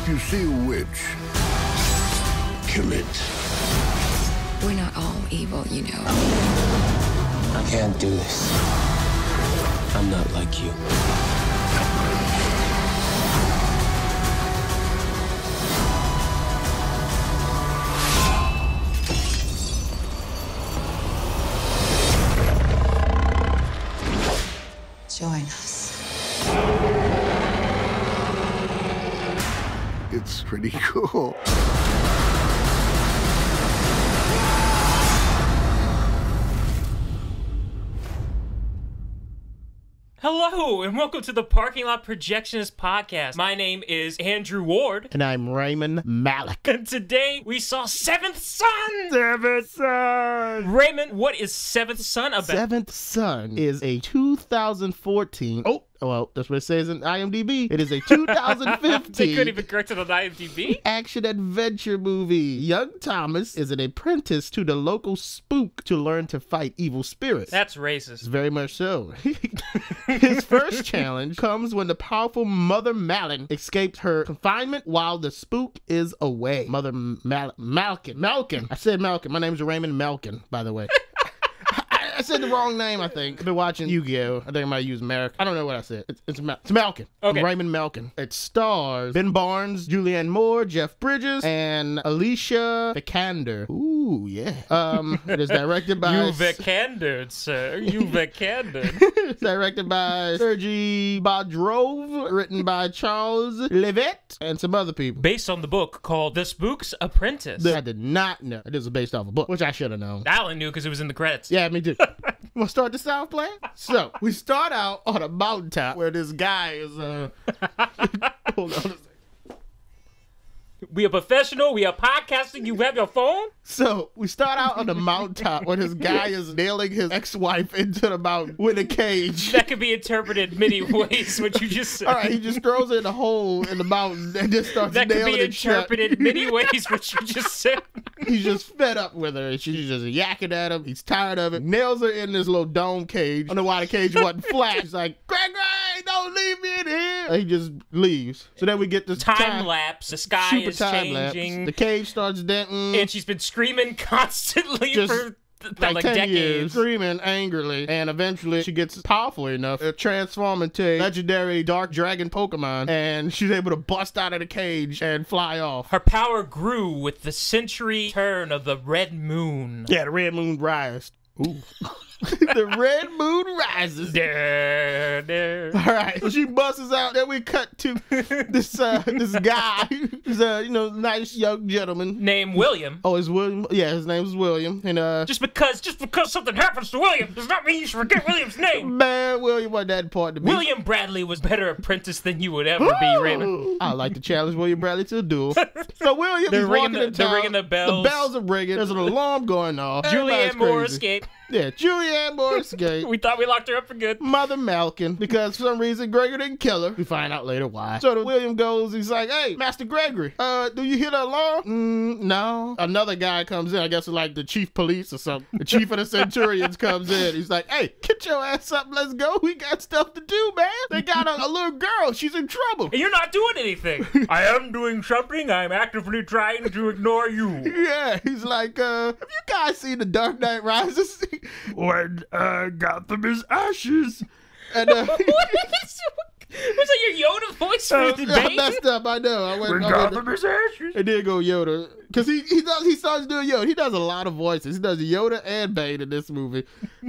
If you see a witch, kill it. We're not all evil, you know. I can't do this. I'm not like you. Join us. It's pretty cool. Hello, and welcome to the Parking Lot Projectionists podcast. My name is Andrew Ward. And I'm Raymond Malik. And today, we saw Seventh Son! Seventh Son! Raymond, what is Seventh Son about? Seventh Son is a 2014... Oh, well, that's what it says in IMDb. It is a 2015... They couldn't even correct it on IMDb? action-adventure movie. Young Thomas is an apprentice to the local spook to learn to fight evil spirits. That's racist. Very much so. His first challenge comes when the powerful Mother Malin escapes her confinement while the spook is away. Mother Malkin. I said Malkin. My name is Raymond Malkin, by the way. I said the wrong name, I think. I've been watching Yu-Gi-Oh! I think I might use Merrick. I don't know what I said. It's Malkin. Okay. Raymond Malkin. It stars Ben Barnes, Julianne Moore, Jeff Bridges, and Alicia Vikander. Ooh, yeah. It is directed by... You Vikandered, sir. You Vikandered. It's directed by Sergei Bodrov, written by Charles Levitt, and some other people. Based on the book called The Spook's Apprentice. I did not know. This was based off a book, which I should have known. Alan knew because it was in the credits. Yeah, me too. You want to start the sound plan? So, we start out on a mountaintop where this guy is, hold on a second. We are professional. We are podcasting. You have your phone? So, we start out on the mountaintop where this guy is nailing his ex-wife into the mountain with a cage. That could be interpreted many ways, what you just said. All right, he just throws it in a hole in the mountain and just starts That could nailing be it shut. interpreted many ways, what you just said. He's just fed up with her. She's just yakking at him. He's tired of it. Nails her in this little dome cage. I don't know why the cage wasn't flat. He's like, Gregory, don't leave me in here. And he just leaves. So then we get this Time lapse. The sky super is time changing. lapse. The cage starts denting. And she's been screaming constantly Just for like 10 decades. years, screaming angrily, and eventually she gets powerful enough to transform into a legendary dark dragon Pokemon, and she's able to bust out of the cage and fly off. Her power grew with the century turn of the red moon. Yeah, the red moon rises. Ooh. The red moon rises. All right, so she busts out. Then we cut to this guy. He's a nice young gentleman Named William. Oh, it's William. Yeah, his name is William. And Just because something happens to William does not mean you should forget William's name. man, William wasn't that important to me. William Bradley was better apprentice than you would ever be, Raymond. I like to challenge William Bradley to a duel. So William They're is walking ringing in town. they're ringing the bells. The bells are ringing. There's an alarm going off. Everybody's Julianne Moore crazy. escaped. Yeah, Julianne Moore escaped. We thought we locked her up for good. Mother Malkin, because for some reason Gregory didn't kill her. We find out later why. So William goes, he's like, hey, Master Gregory, do you hear the alarm? No. Another guy comes in, I guess it's like the chief police or something. The chief of the Centurions comes in. He's like, hey, get your ass up, let's go. We got stuff to do, man. They got a little girl. She's in trouble. And you're not doing anything. I am doing something. I'm actively trying to ignore you. Yeah, he's like, have you guys seen The Dark Knight Rises? When Gotham is ashes. And Was that your Yoda voice for the I Bane? messed up, I know. I went, When Gotham is ashes. It did go Yoda. Because he starts doing Yoda. He does a lot of voices. He does Yoda and Bane in this movie.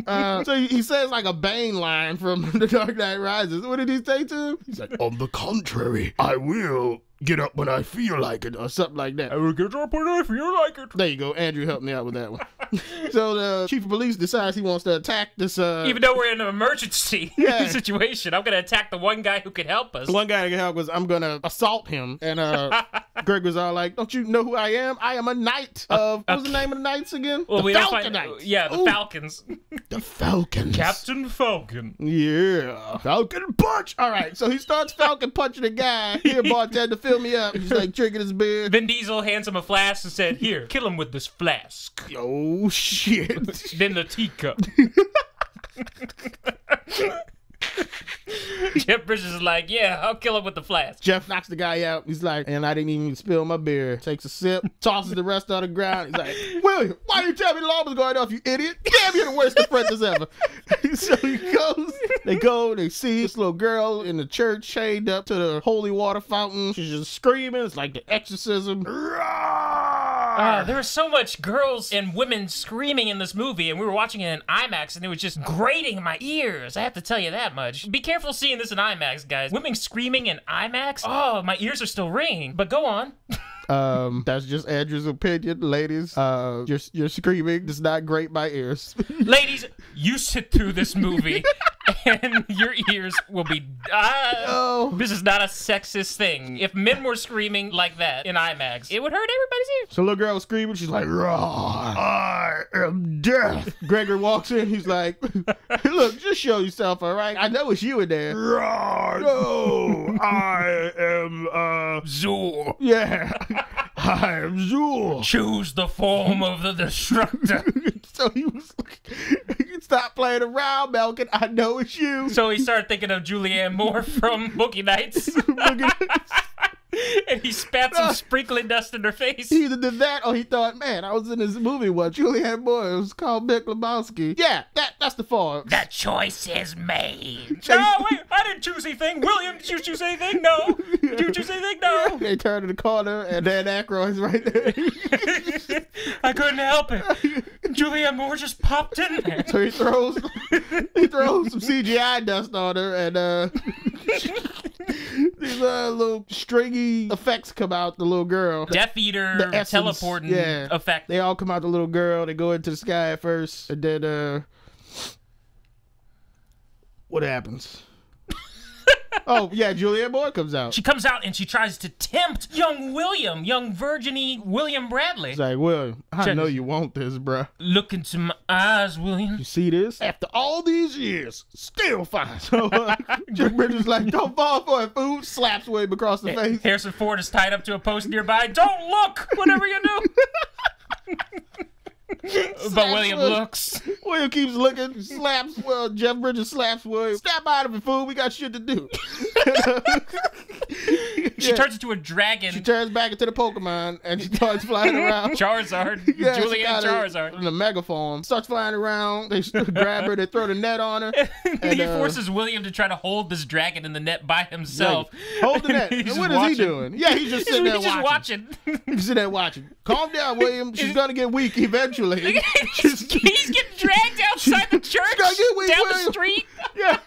So he says like a Bane line from The Dark Knight Rises. What did he say to him? He's like, on the contrary, I will get up when I feel like it, or something like that. I will get up when I feel like it. There you go. Andrew helped me out with that one. So the chief of police decides he wants to attack this... Even though we're in an emergency Yeah. situation, I'm going to attack the one guy who can help us. One guy that can help was, I'm going to assault him. And Greg was all like, don't you know who I am? I am a knight of... What was the name of the knights again? Well, the we don't Falcon find, Knights. Yeah, the Ooh, Falcons. The Falcons. Captain Falcon. Yeah. Falcon punch. All right, so he starts Falcon punching the guy. Here, bartender, fill me up. He's like drinking his beer. Vin Diesel hands him a flask and said, here, kill him with this flask. Oh, shit. Then the teacup. Jeff Bridges is like, yeah, I'll kill him with the flask. Jeff knocks the guy out. He's like, and I didn't even spill my beer. Takes a sip, tosses the rest on the ground. He's like, William, why you tell me the alarm was going off, you idiot? Damn, you're the worst apprentice ever. So he goes, they see this little girl in the church chained up to the holy water fountain. She's just screaming. It's like the exorcism. There was so much girls and women screaming in this movie, and we were watching it in IMAX, and it was just grating in my ears. I have to tell you that much. Be careful seeing this in IMAX, guys. Women screaming in IMAX? Oh, my ears are still ringing. But go on. That's just Andrew's opinion, ladies. You're screaming. It's not great my ears. Ladies, you sit through this movie and your ears will be This is not a sexist thing. If men were screaming like that in IMAX, it would hurt everybody's ears. So little girl was screaming. She's like, I am death. Gregory walks in. He's like, look, just show yourself, all right? I know it's you in there. No, I am Zool. Yeah. I am Zool. Choose the form of the destructor. So he was like, stop playing around, Malkin. I know it's you. So he started thinking of Julianne Moore from Boogie Nights. And he spat some sprinkling dust in her face. He either did that or he thought, man, I was in this movie once. Julianne Moore. It was called Big Lebowski. Yeah, that's the form. The choice is made. No, wait, I didn't choose anything. William, did you choose anything? No. Did you choose anything? No. They turn to the corner and Dan Aykroyd's right there. I couldn't help it. Julianne Moore just popped in there. So he throws some CGI dust on her and these little stringy effects come out the little girl. Death Eater, teleporting effect. They all come out the little girl. They go into the sky at first, and then what happens? Oh, yeah, Julianne Moore comes out. She comes out and she tries to tempt young William, young virgin-y William Bradley. She's like, William, I know you want this, bruh. Look into my eyes, William. You see this? After all these years, still fine. So Jeff Bridges like, don't fall for it, fool. Slaps William across the face. Harrison Ford is tied up to a post nearby. Don't look, whatever you do. But William looks. William keeps looking, slaps. Well, Jeff Bridges slaps William. Snap out of it, fool. We got shit to do. She turns into a dragon. She turns back into the Pokemon and she starts flying around. Charizard. Julianne Charizard. In the mega form. Starts flying around. They grab her. They throw the net on her. And he forces William to try to hold this dragon in the net by himself. Hold the net. What is he doing? Yeah, he's just sitting there watching. He's sitting there watching. Calm down, William. She's going to get weak eventually. He's getting dragged outside the church down the street. Yeah.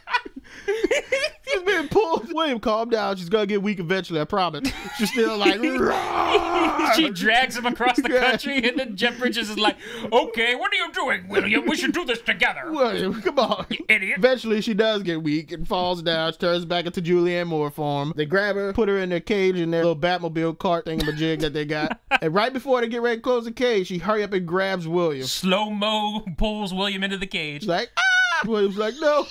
She's being pulled. William, calm down. She's gonna get weak eventually, I promise. She's still like she drags him across the country, and then Jeff Bridges is like, okay, what are you doing, William? We should do this together. William, come on. You idiot. Eventually she does get weak and falls down. She turns back into Julianne Moore form. They grab her, put her in their cage in their little Batmobile cart thingamajig that they got. And right before they get ready to close the cage, she hurry up and grabs William. Slow-mo pulls William into the cage. She's like, ah! William's like, no.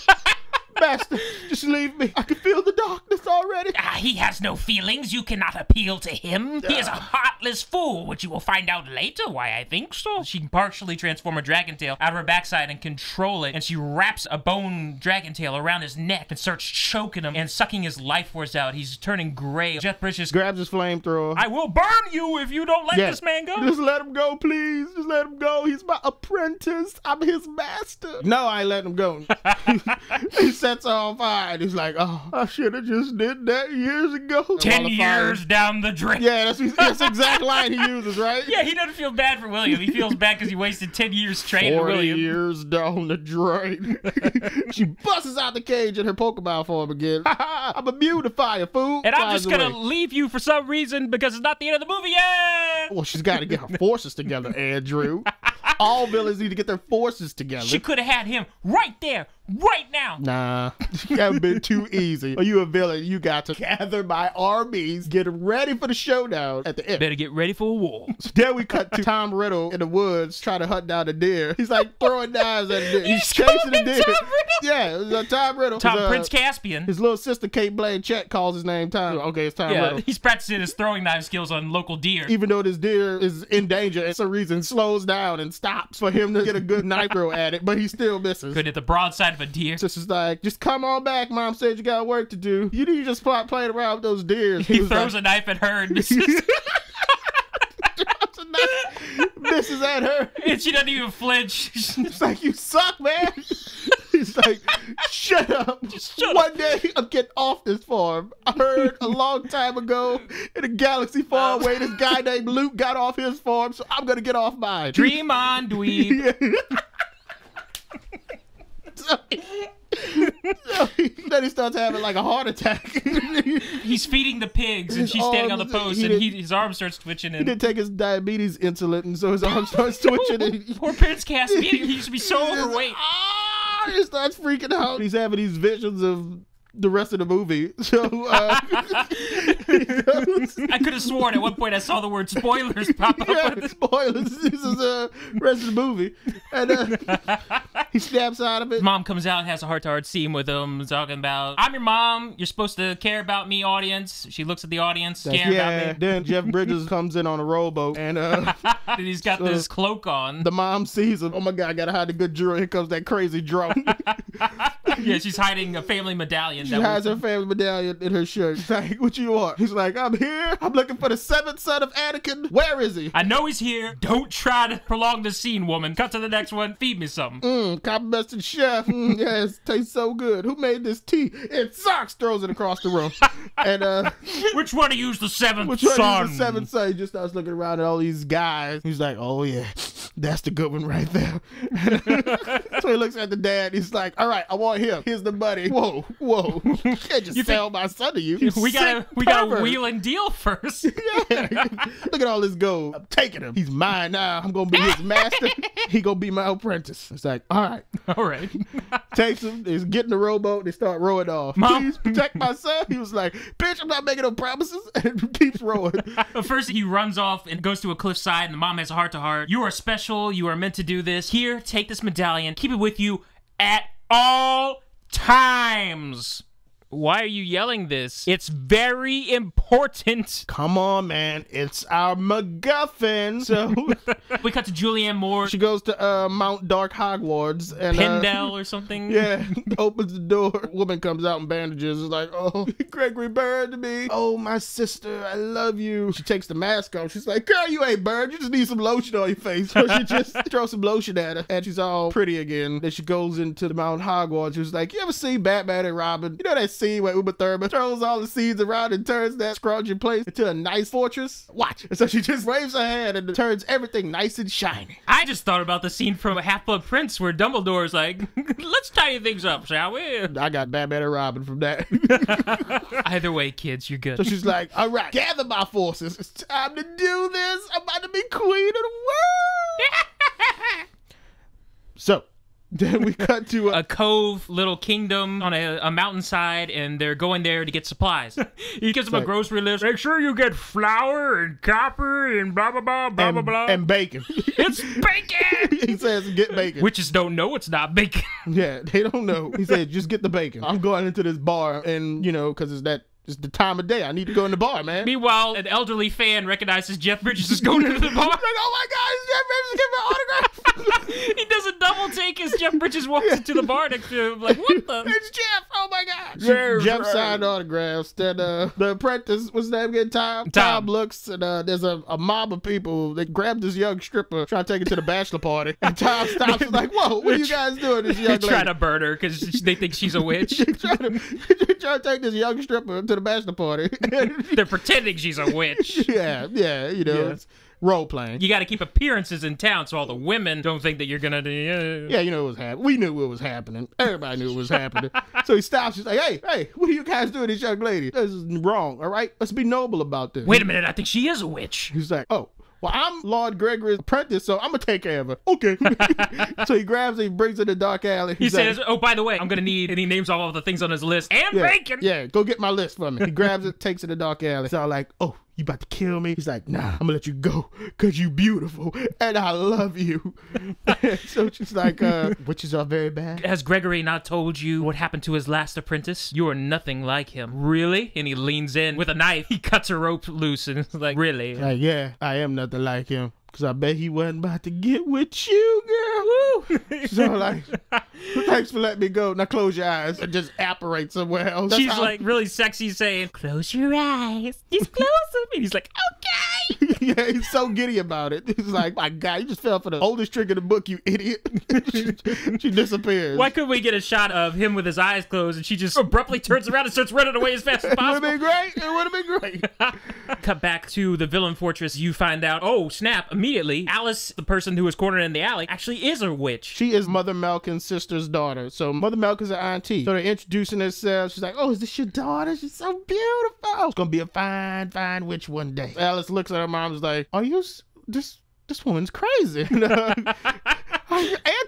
Master, just leave me. I can feel the darkness already. He has no feelings. You cannot appeal to him. He is a heartless fool, which you will find out later why I think so. She can partially transform a dragon tail out of her backside and control it, and she wraps a bone dragon tail around his neck and starts choking him and sucking his life force out. He's turning gray. Jeff Bridges grabs his flamethrower. I will burn you if you don't let this man go. Just let him go, please. Just let him go. He's my apprentice. I'm his master. No, I ain't letting him go. He sets her on fire. And he's like, oh, I should have just did that years ago. 10 years down the drain. Yeah, that's the exact line he uses, right? Yeah, he doesn't feel bad for William. He feels bad because he wasted 10 years training William. 40 years down the drain. She busts out the cage in her Pokemon form again. I'm immune to fire, fool. And I'm just gonna leave you for some reason because it's not the end of the movie yet. Well, she's got to get her forces together, Andrew. All villains need to get their forces together. She could have had him right there, right now. Nah, that would have been too easy. Are you a villain? You got to gather my armies, get ready for the showdown at the end. Better get ready for a war. So then we cut to Tom Riddle in the woods trying to hunt down a deer. He's like throwing knives at a deer. He's chasing the deer. Yeah, it was Tom Riddle. Prince Caspian. His little sister, Kate Blanchett, calls his name Tom. Okay, it's Tom Riddle. He's practicing his throwing knife skills on local deer. Even though this deer is in danger, and some reason slows down and stops for him to get a good knife throw at it, but he still misses. Could hit the broadside a deer. Sister's like, just come on back. Mom said you got work to do. You need to just playing around with those deers. He throws a knife at her and misses. Misses at her. And she doesn't even flinch. It's like, you suck, man. He's like, shut up. Just shut One day, I'm getting off this farm. I heard a long time ago in a galaxy far away, this guy named Luke got off his farm, so I'm going to get off mine. Dream on, dweeb. Then he starts having like a heart attack. He's feeding the pigs, and she's standing on the post, and his arm starts twitching. He didn't take his diabetes insulin, and so his arm starts twitching. And poor Prince Caspian, he used to be so overweight. He starts freaking out. He's having these visions of the rest of the movie. So I could have sworn at one point I saw the word spoilers pop up. Yeah, spoilers. This is the rest of the movie. And he snaps out of it. Mom comes out and has a heart-to-heart scene with him, talking about, I'm your mom, you're supposed to care about me, audience. She looks at the audience, care about me. Then Jeff Bridges comes in on a rowboat, and and he's got this cloak on. The mom sees him. Oh my God, I gotta hide a good drill. Here comes that crazy drone. Yeah, she's hiding a family medallion. She hides her family medallion in her shirt. She's like, what you want? He's like, I'm here. I'm looking for the 7th son of Anakin. Where is he? I know he's here. Don't try to prolong the scene, woman. Cut to the next one. Feed me something. Compliments to the chef. Yes, tastes so good. Who made this tea? It sucks. Throws it across the room. And which one of you's the 7th which one son? is the 7th son? He just starts looking around at all these guys. He's like, oh yeah, that's the good one right there. So he looks at the dad. He's like, all right, I want him. Here's the money. Whoa. You can't just sell my son to you. We gotta wheel and deal first. Yeah. Look at all this gold. I'm taking him. He's mine now. I'm gonna be his master. He gonna be my apprentice. It's like, all right. Takes him. He's getting the rowboat. They start rowing off. Mom. Please protect my son. He was like, bitch, I'm not making no promises. And keeps rowing. First, he runs off and goes to a cliffside, and the mom has a heart-to-heart. You are special. You are meant to do this. Here, take this medallion. Keep it with you at all times. Why are you yelling this? It's very important. Come on, man. It's our MacGuffin. So we cut to Julianne Moore. She goes to Mount Dark Hogwarts and Pendle or something. Yeah, opens the door. Woman comes out in bandages. Is like, oh, Gregory burned me. Oh, my sister, I love you. She takes the mask off. She's like, girl, you ain't burned. You just need some lotion on your face. So she just throws some lotion at her, and she's all pretty again. Then she goes into the Mount Hogwarts. She's like, you ever see Batman and Robin? You know that scene where Uma Thurman throws all the seeds around and turns that scrounging place into a nice fortress? Watch. And so she just waves her hand and turns everything nice and shiny. I just thought about the scene from Half-Blood Prince where Dumbledore's like, let's tidy things up, shall we? I got Batman and Robin from that. Either way, kids, you're good. So she's like, all right, gather my forces. It's time to do this. I'm about to be queen of the world. So then we cut to a cove, little kingdom on a mountainside, and they're going there to get supplies. He gives them a grocery list. Make sure you get flour and copper and blah, blah, blah, blah, blah, blah. And bacon. It's bacon! He says, get bacon. Witches don't know it's not bacon. Yeah, they don't know. He said, just get the bacon. I'm going into this bar, and, you know, because it's the time of day. I need to go in the bar, man. Meanwhile, an elderly fan recognizes Jeff Bridges is going into the bar. Like, oh my God, it's Jeff Bridges giving me an autograph. He does a double take as Jeff Bridges walks into the bar next to him. Like, what the? It's Jeff. Oh my God. Jeff signed autographs. Then the apprentice, what's his name again? Tom looks, and there's a mob of people that grabbed this young stripper trying to take her to the bachelor party. And Tom stops and like, whoa, what are you guys doing? This young lady. They're trying to burn her because they think she's a witch. trying to take this young stripper to the bachelor party. They're pretending she's a witch. Yeah, you know, it's role playing. You got to keep appearances in town so all the women don't think that you're gonna do. Yeah, you know what was happening. We knew what was happening. Everybody knew what was happening. So he stops. He's like, hey, what are you guys doing, this young lady? This is wrong. All right, let's be noble about this. Wait a minute, I think she is a witch. He's like, oh. Well, I'm Lord Gregory's apprentice, so I'm going to take care of her. Okay. So he grabs her, he brings her to the dark alley. He says, oh, by the way, I'm going to need, and he names all of the things on his list, and bacon. Yeah, go get my list for me. He grabs it, takes it to the dark alley. It's all like, oh, you about to kill me? He's like, nah, I'm going to let you go because you beautiful, and I love you. So she's like, witches are very bad. Has Gregory not told you what happened to his last apprentice? You are nothing like him. Really? And he leans in with a knife. He cuts her rope loose and is like, really? Yeah, I am nothing like him. Because I bet he wasn't about to get with you, girl. Woo. So like, thanks for letting me go. Now close your eyes and just apparate somewhere else. She's like really sexy saying, close your eyes. Just close them. And he's like, okay. Yeah, he's so giddy about it. He's like, my God, you just fell for the oldest trick in the book, you idiot. she disappears. Why couldn't we get a shot of him with his eyes closed and she just abruptly turns around and starts running away as fast as possible? It would have been great. It would have been great. Cut back to the villain fortress. You find out, oh, snap, immediately, Alice, the person who was cornered in the alley, actually is a witch. She is Mother Malkin's sister's daughter. So Mother Malkin's an auntie. So they're introducing themselves. She's like, oh, is this your daughter? She's so beautiful. It's going to be a fine, fine witch one day. Alice looks at her mom and is like, are you... This woman's crazy. Auntie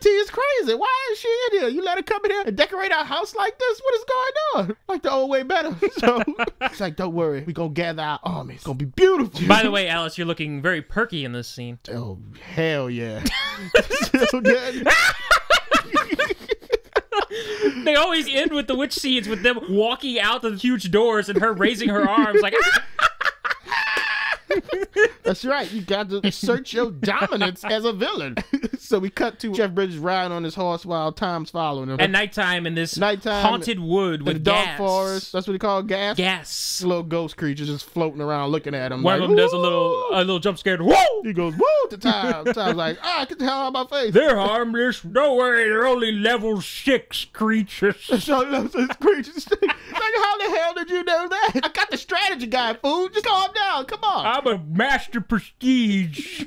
is crazy. Why is she in here? You let her come in here and decorate our house like this? What is going on? Like the old way better. So it's like, don't worry. We're going to gather our army. It's going to be beautiful. By the way, Alice, you're looking very perky in this scene. Oh, hell yeah. They always end with the witch scenes with them walking out the huge doors and her raising her arms like, ah! That's right. You got to assert your dominance as a villain. So we cut to Jeff Bridges riding on his horse while Tom's following him. At nighttime in this haunted wood with dark gas. forest. That's what they call gas? Gas. Little ghost creatures just floating around looking at him. One like, of them does a little jump scare. Whoa! He goes, whoa, to Tom. Tom's like, get the hell out of my face. They're harmless. Don't worry, they're only level 6 creatures. So level 6 creatures. Like, how the hell did you know that? I got the strategy guide, fool. Just calm down. Come on. I'm a master prestige.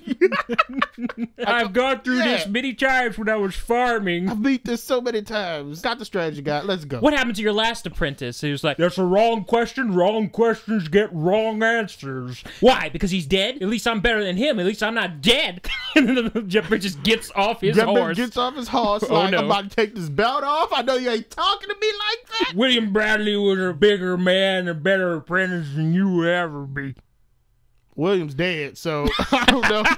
I've gone through this many times when I was farming. I've beat this so many times. Got the strategy guide. Let's go. What happened to your last apprentice? He was like, that's a wrong question. Wrong questions get wrong answers. Why? Because he's dead? At least I'm better than him. At least I'm not dead. And then Jeff Bridges gets off his horse. Gets off his horse like, I'm about to take this belt off. I know you ain't talking to me like that. William Bradley was a bigger man, a better apprentice than you will ever be. William's dead, so I don't know. I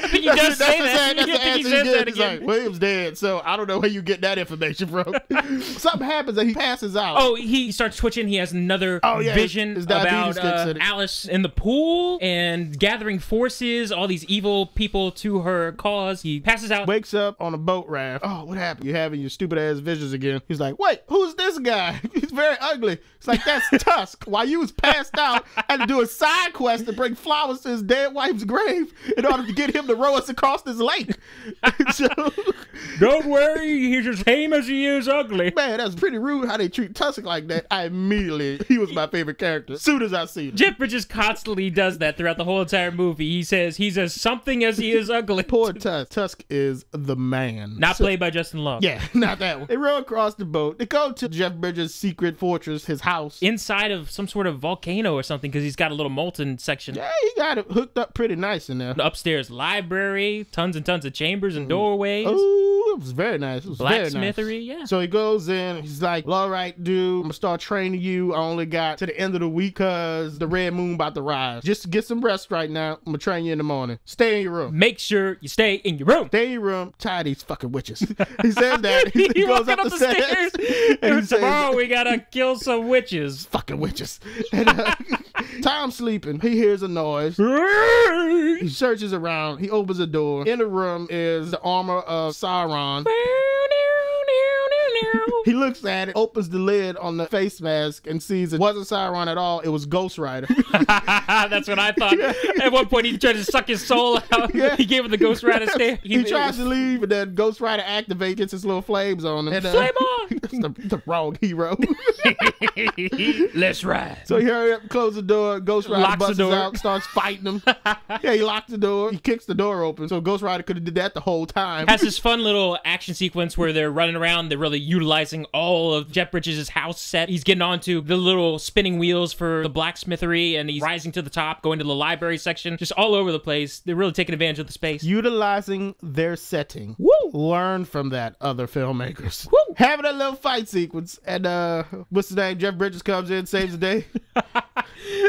think he does say that. That's the answer he gives. He's like, William's dead, so I don't know where you get that information from. Something happens and he passes out. Oh, he starts twitching. He has another vision about Alice in the pool and gathering forces, all these evil people to her cause. He passes out. Wakes up on a boat raft. Oh, what happened? You're having your stupid ass visions again. He's like, wait, who's this guy? He's very ugly. It's like, that's Tusk. While you was passed out, I had to do a side quest to bring flowers to his dead wife's grave in order to get him to row us across this lake. So, don't worry, he's as tame as he is ugly. Man, that's pretty rude how they treat Tusk like that. He was my favorite character as soon as I see him. Jeff Bridges constantly does that throughout the whole entire movie. He says he's as something as he is ugly. Poor Tusk. Tusk is the man. Not played by Justin Long. Yeah, not that one. They row across the boat. They go to Jeff Bridges' secret fortress, his house. Inside of some sort of volcano or something, because he's got a little molten section. Yeah, he got it hooked up pretty nice in there. The upstairs library, tons and tons of chambers and doorways. Oh, it was very nice. It was blacksmithery, very nice. Yeah. So he goes in, he's like, all right, dude, I'm gonna start training you. I only got to the end of the week because the red moon about to rise. Just to get some rest right now. I'm gonna train you in the morning. Stay in your room. Make sure you stay in your room. Stay in your room. Tired of these fucking witches. He says that. He goes up the stairs. And he says, tomorrow we gotta kill some witches. Fucking witches. And Tom's sleeping. He hears a noise. He searches around. He opens a door. In the room is the armor of Sauron. He looks at it, opens the lid on the face mask, and sees it wasn't Sauron at all. It was Ghost Rider. That's what I thought. At one point, he tried to suck his soul out. Yeah. He gave him the Ghost Rider stare. He tries to leave, and then Ghost Rider activates, gets his little flames on him. And, flame on! That's the wrong hero. Let's ride. So he hurry up, close the door. Ghost Rider busts out, starts fighting him. Yeah, he locks the door. He kicks the door open. So Ghost Rider could have did that the whole time. Has this fun little action sequence where they're running around. They're really utilizing all of Jeff Bridges' house set. He's getting onto the little spinning wheels for the blacksmithery, and he's rising to the top, going to the library section, just all over the place. They're really taking advantage of the space. Utilizing their setting. Woo! Learn from that, other filmmakers. Woo! Having a little fight sequence, and what's his name? Jeff Bridges comes in, saves the day.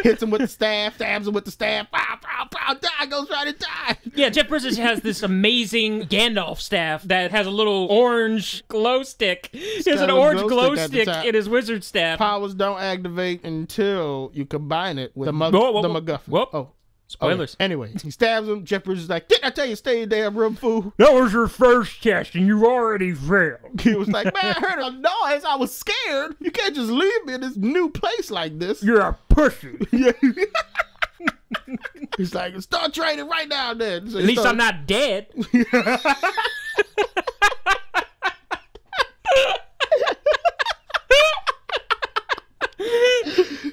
Hits him with the staff, stabs him with the staff. Pow, pow, pow, die, Ghost Rider, die. Yeah, Jeff Bridges has this amazing Gandalf staff that has a little orange glow stick. He has an orange glow stick in his wizard staff. Powers don't activate until you combine it with the MacGuffin. Whoa. Oh. Spoilers. Okay. Anyway, he stabs him. Jeff Bridges is like, didn't I tell you to stay in the damn room, fool? That was your first test, and you already failed. He was like, man, I heard a noise. I was scared. You can't just leave me in this new place like this. You're a pussy. Yeah. He's like, start training right now then. So At least I'm not dead.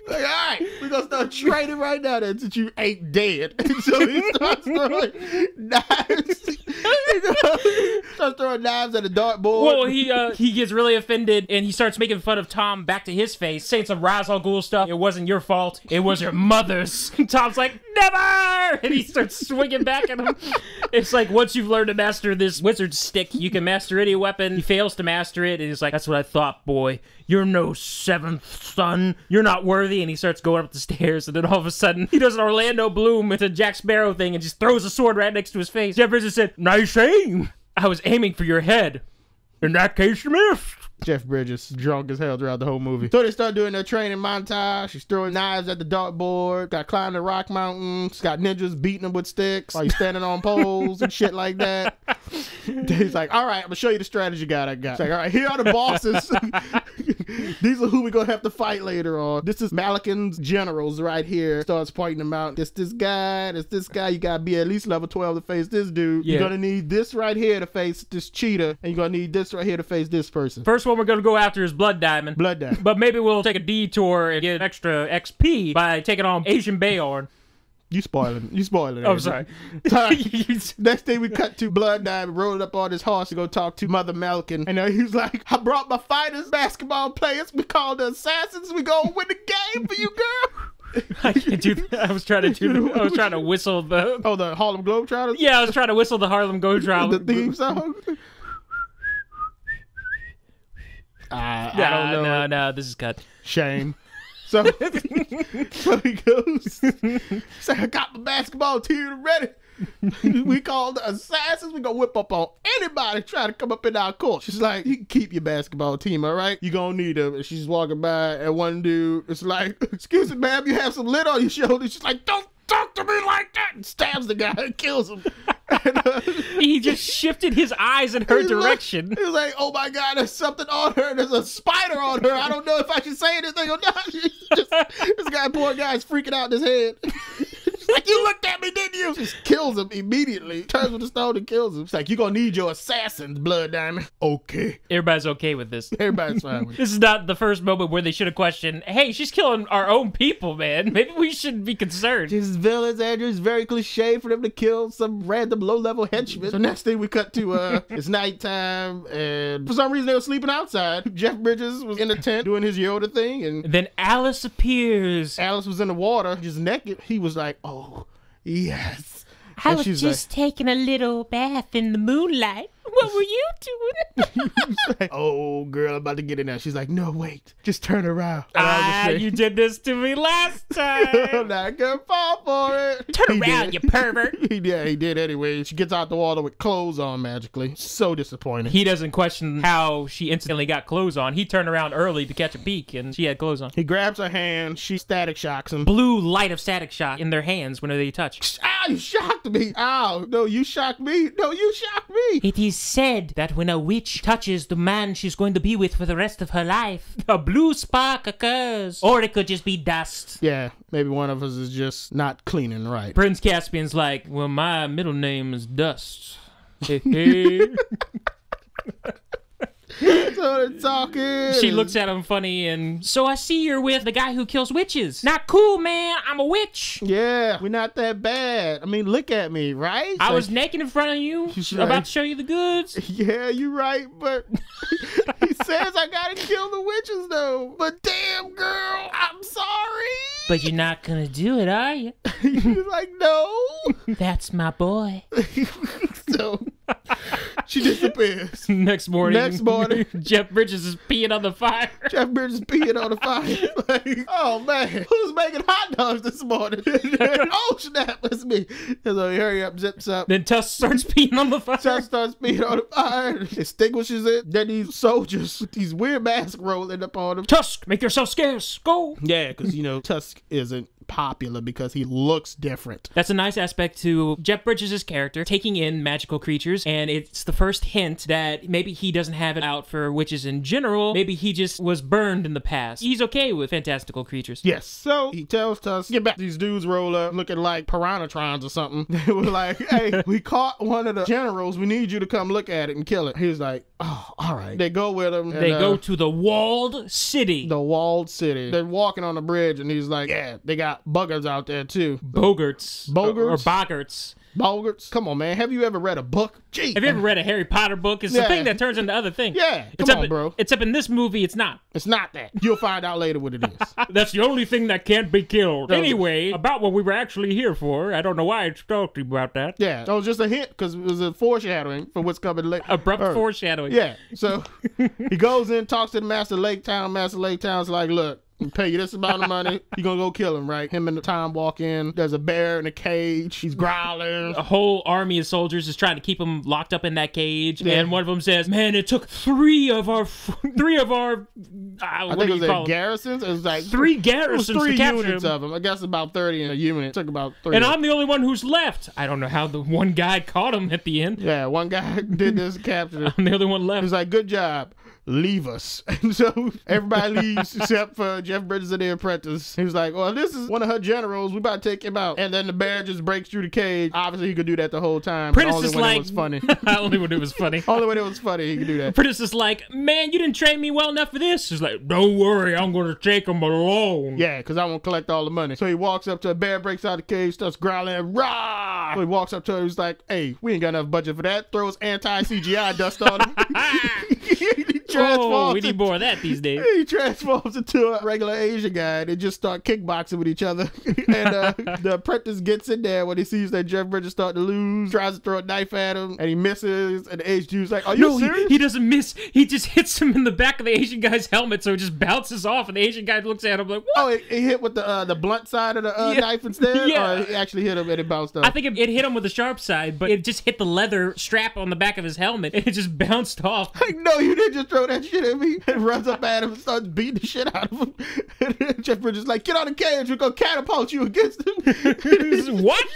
Like, all right, we're gonna start training right now then, since you ain't dead. And so he starts throwing knives. Starts throwing knives at the dartboard. Well, he gets really offended and he starts making fun of Tom back to his face, saying some Ra's al Ghul stuff. It wasn't your fault. It was your mother's. Tom's like, never! And he starts swinging back at him. It's like, once you've learned to master this wizard stick, you can master any weapon. He fails to master it, and he's like, that's what I thought, boy. You're no seventh son. You're not worthy. And he starts going up the stairs, and then all of a sudden, he does an Orlando Bloom with a Jack Sparrow thing and just throws a sword right next to his face. Jeff Bridges said, nice aim. I was aiming for your head. In that case, you missed. Jeff Bridges drunk as hell throughout the whole movie. So they start doing their training montage. She's throwing knives at the dartboard. Got climbing the rock mountain. She's got ninjas beating them with sticks while he's standing on poles and shit like that. He's like, all right, I'm gonna show you the strategy guide I got. He's like, all right, here are the bosses. These are who we're gonna have to fight later on. This is Malikan's generals right here. Starts pointing them out. This guy. This guy. You gotta be at least level 12 to face this dude. Yeah. You're gonna need this right here to face this cheetah, and you're gonna need this right here to face this person. First one we're gonna go after is Blood Diamond. Blood Diamond. But maybe we'll take a detour and get extra XP by taking on Asian Bayorn. You spoiling it. Oh, I'm sorry. Next thing we cut to Blood Diamond rolling up on his horse to go talk to Mother Malkin. And he's like, I brought my finest basketball players. We call the Assassins. We gonna win the game for you, girl. I can't do that. I was trying to whistle the... Oh, the Harlem Globetrotters? Yeah, I was trying to whistle the Harlem Globetrotters. The theme song? I don't know. No, this is cut. Shame. So he goes, say, I got my basketball team ready. We call the Assassins. We gonna whip up on anybody trying to come up in our court. She's like, you can keep your basketball team, all right? You gonna need them. And she's walking by, and one dude is like, excuse me, ma'am, you have some lid on your shoulder. She's like, don't talk to me like that, and stabs the guy and kills him. And, he just shifted his eyes in her direction. He was like, oh my God, there's something on her. There's a spider on her. I don't know if I should say anything or not. This guy, poor guy, is freaking out in his head. She's like, you looked at me, didn't you? Just kills him immediately. Turns with the stone and kills him. It's like, you're gonna need your assassins, Blood Diamond. Okay. Everybody's okay with this. Everybody's fine with it. This is not the first moment where they should have questioned, hey, she's killing our own people, man. Maybe we shouldn't be concerned. These villains, Andrew, it's very cliche for them to kill some random low-level henchman. So next thing we cut to, it's nighttime, and for some reason they were sleeping outside. Jeff Bridges was in the tent doing his Yoda thing, and then Alice appears. Alice was in the water, just naked. He was like, oh, yes. I was just taking a little bath in the moonlight. What were you doing? Like, oh, girl, I'm about to get in there. She's like, no, wait. Just turn around. You did this to me last time. I'm not gonna fall for it. Turn around, you pervert. He did anyway. She gets out the water with clothes on magically. So disappointing. He doesn't question how she instantly got clothes on. He turned around early to catch a peek, and she had clothes on. He grabs her hand. She static shocks him. Blue light of static shock in their hands whenever they touch. Ow, you shocked me. Ow, no, you shocked me. No, you shocked me. It is said that when a witch touches the man she's going to be with for the rest of her life, a blue spark occurs. Or it could just be dust. Yeah, maybe one of us is just not cleaning right. Prince Caspian's like, well, my middle name is Dust. Hey. So they're talking. She looks at him funny and, so I see you're with the guy who kills witches. Not cool, man. I'm a witch. Yeah, we're not that bad. I mean, look at me, right? I was naked in front of you, about to show you the goods. Yeah, you're right, but he says I gotta kill the witches, though. But damn, girl, I'm sorry. But you're not gonna do it, are you? He's like, no. That's my boy. So she disappears. Next morning, Jeff Bridges is peeing on the fire. Jeff Bridges is peeing on the fire. Like, oh man, who's making hot dogs this morning? Oh snap, that's me. So he hurry up, zips up. Then Tusk starts peeing on the fire. Tusk starts peeing on the fire, extinguishes it. Then these soldiers with these weird masks rolling up on him. Tusk, make yourself scarce. Go. Yeah, because Tusk isn't popular because he looks different. That's a nice aspect to Jeff Bridges' character, taking in magical creatures, and it's the first hint that maybe he doesn't have it out for witches in general. Maybe he just was burned in the past. He's okay with fantastical creatures. Yes. So he tells us, get back. These dudes roll up looking like piranhatrons or something. They were like, hey, we caught one of the generals. We need you to come look at it and kill it. He was like, oh, all right. They go with him. They go to the walled city. The walled city. They're walking on the bridge, and he's like, yeah, they got buggers out there too. Bogarts. Or boggarts. Bogarts? Come on, man. Have you ever read a book? Gee. Have you ever read a Harry Potter book? It's the thing that turns into other things. Yeah. Come on, bro. Except in this movie, it's not. It's not that. You'll find out later what it is. That's the only thing that can't be killed. Anyway, about what we were actually here for. I don't know why I talked to you about that. Yeah. That was just a hint because it was a foreshadowing for what's coming later. Abrupt foreshadowing. Yeah. So he goes in, talks to the Master Lake Town. Master Lake Town's like, look, I'll pay you this amount of money. You're gonna go kill him, right? Him and the Tom walk in. There's a bear in a cage. He's growling. A whole army of soldiers is trying to keep him locked up in that cage. Yeah. And one of them says, man, it took three of our I think it was garrisons. It was like three garrisons. It was 3 to capture units him. of them. I guess about 30 in a unit. It took about 3. And I'm the only one who's left. I don't know how the one guy caught him at the end. Yeah, one guy did this capture. I'm the only one left. He's like, good job. Leave us. And so everybody leaves except for Jeff Bridges and the apprentice. He was like, well, this is one of her generals. We about to take him out. And then the bear just breaks through the cage. Obviously, he could do that the whole time. Prentice only is when like, it was funny. Only when it was funny. Only when it was funny, he could do that. Prentice is like, man, you didn't train me well enough for this. He's like, don't worry, I'm going to take him alone. Yeah, because I won't collect all the money. So he walks up to a bear, breaks out of the cage, starts growling, rah! So he walks up to her, he's like, hey, we ain't got enough budget for that. Throws anti-CGI dust on him. Oh, we need more of that these days. He transforms into a regular Asian guy and they just start kickboxing with each other. And the apprentice gets in there when he sees that Jeff Bridges start to lose, tries to throw a knife at him, and he misses. And the Asian dude's like, are you serious? He doesn't miss. He just hits him in the back of the Asian guy's helmet, so it just bounces off, and the Asian guy looks at him like, what? Oh, he hit with the blunt side of the knife instead? Yeah. Or he actually hit him and it bounced off? I think it hit him with the sharp side, but it just hit the leather strap on the back of his helmet, and it just bounced off. Like, no, you didn't just throw that shit at me. And runs up at him and starts beating the shit out of him. And then Jeff Bridges is like, get on the cage, we're gonna catapult you against him. What?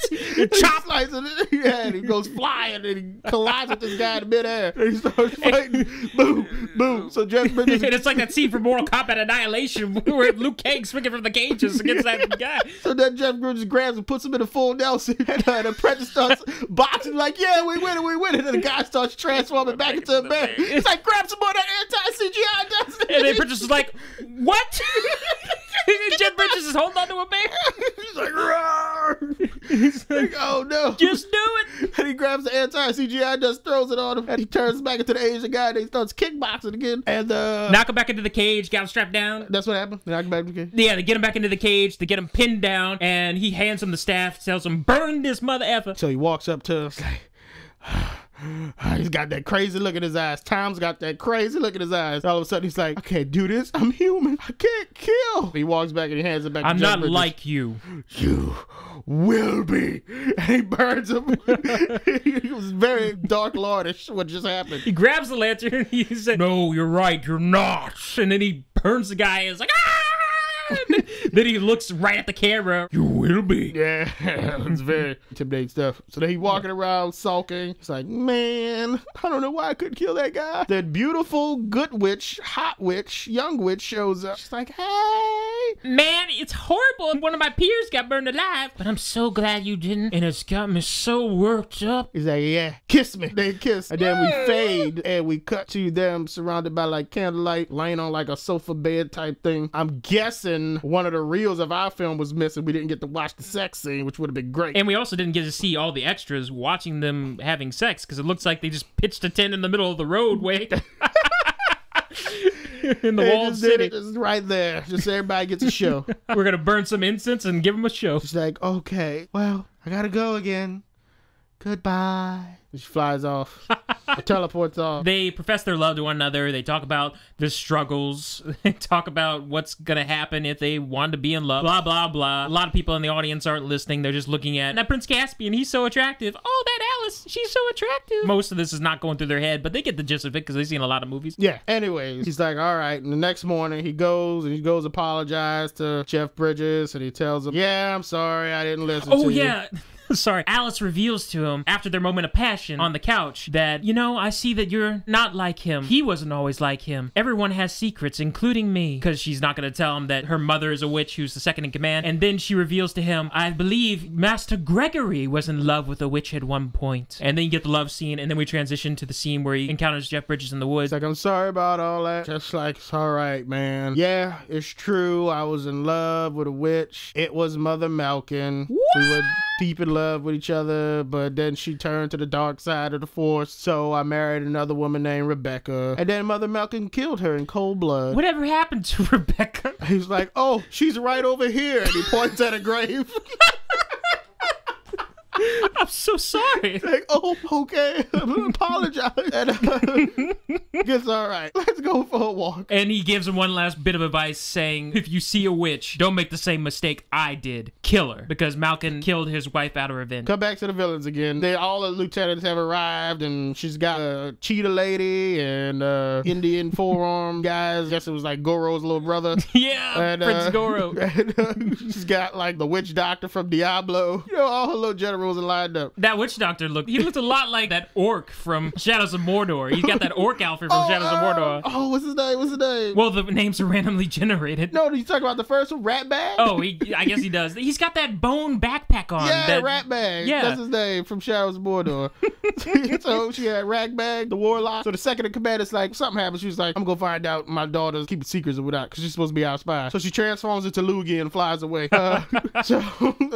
Chop slicing it. Yeah, and he goes flying and he collides with this guy in midair. And he starts fighting. Boom, boom. So Jeff Bridges. And it's like that scene from Mortal Kombat Annihilation where Luke Cage's swinging from the cages against that guy. So then Jeff Bridges grabs and puts him in a full Nelson. And the apprentice starts boxing like, yeah, we win it. And the guy starts transforming back into a bear. It's like, grab some more of that anti-CGI. And the apprentice is like, what? Jeff Bridges is holding on to a bear. He's like, roar. He's like, oh no. Just do it. And he grabs the anti-CGI dust, throws it on him, and he turns back into the Asian guy, and he starts kickboxing again. And knock him back into the cage, got him strapped down. That's what happened? They knock him back into the cage? Yeah, they get him back into the cage, they get him pinned down, and he hands him the staff, tells him, burn this mother effer. So he walks up to us like, he's got that crazy look in his eyes. Tom's got that crazy look in his eyes. All of a sudden, he's like, I can't do this. I'm human. I can't kill. He walks back and he hands it back to Jeff not Bridges. like you. You will be. And he burns him. He was very Dark Lordish what just happened. He grabs the lantern and he said, no, you're right, you're not. And then he burns the guy and is like, ah! Then he looks right at the camera. You will be. Yeah, it's very intimidating stuff. So then he's walking around sulking. He's like, man, I don't know why I couldn't kill that guy. That beautiful, good witch, hot witch, young witch shows up. She's like, hey. Man, it's horrible. One of my peers got burned alive. But I'm so glad you didn't. And it's got me so worked up. He's like, yeah, kiss me. They kiss. And then we fade and we cut to them surrounded by like candlelight, laying on like a sofa bed type thing. I'm guessing one of the reels of our film was missing. We didn't get to watch the sex scene, which would have been great. And we also didn't get to see all the extras watching them having sex because it looks like they just pitched a tent in the middle of the roadway. In the walled city. Just right there. Just so everybody gets a show. We're going to burn some incense and give them a show. She's like, okay, well, I gotta go again. goodbye. And she flies off. Or teleports off. They profess their love to one another. They talk about the struggles. They talk about what's gonna happen if they want to be in love. Blah, blah, blah. A lot of people in the audience aren't listening. They're just looking at that Prince Caspian. He's so attractive. Oh, that Alice. She's so attractive. Most of this is not going through their head, but they get the gist of it because they've seen a lot of movies. Yeah. Anyways, he's like, all right. And the next morning, he goes apologize to Jeff Bridges, and he tells him, yeah, I'm sorry. I didn't listen to you. Oh, yeah. Sorry. Alice reveals to him, after their moment of passion on the couch, that, you know, I see that you're not like him. He wasn't always like him. Everyone has secrets, including me. Because she's not going to tell him that her mother is a witch who's the second in command. And then she reveals to him, I believe Master Gregory was in love with a witch at one point. And then you get the love scene, and then we transition to the scene where he encounters Jeff Bridges in the woods. It's like, I'm sorry about all that. Just like, it's all right, man. Yeah, it's true. I was in love with a witch. It was Mother Malkin. What? We were deep in love with each other, but then she turned to the dark side of the force, so I married another woman named Rebecca, and then Mother Malkin killed her in cold blood. Whatever happened to Rebecca? He's like, oh, she's right over here, and he points at a grave. I'm so sorry. Like, oh, okay. I apologize. And it's all right. Let's go for a walk. And he gives him one last bit of advice saying, if you see a witch, don't make the same mistake I did. Kill her. Because Malkin killed his wife out of revenge. Come back to the villains again. All the lieutenants have arrived, and she's got a cheetah lady and Indian forearm guys. I guess it was like Goro's little brother. Yeah, and, Prince Goro. And she's got like the witch doctor from Diablo. You know, all her little generals are lined up. That witch doctor looked a lot like that orc from Shadows of Mordor. He's got that orc outfit from Shadows of Mordor. Oh, what's his name? Well, the names are randomly generated. No, you talking about the first one, Ratbag? Oh, I guess he does. He's got that bone backpack on. Yeah, Ratbag. Yeah. That's his name from Shadows of Mordor. So she had Ratbag, the warlock. So the second in command is like, something happens. She was like, I'm going to find out my daughter's keeping secrets or whatnot, because she's supposed to be our spy. So she transforms into Lugia and flies away. So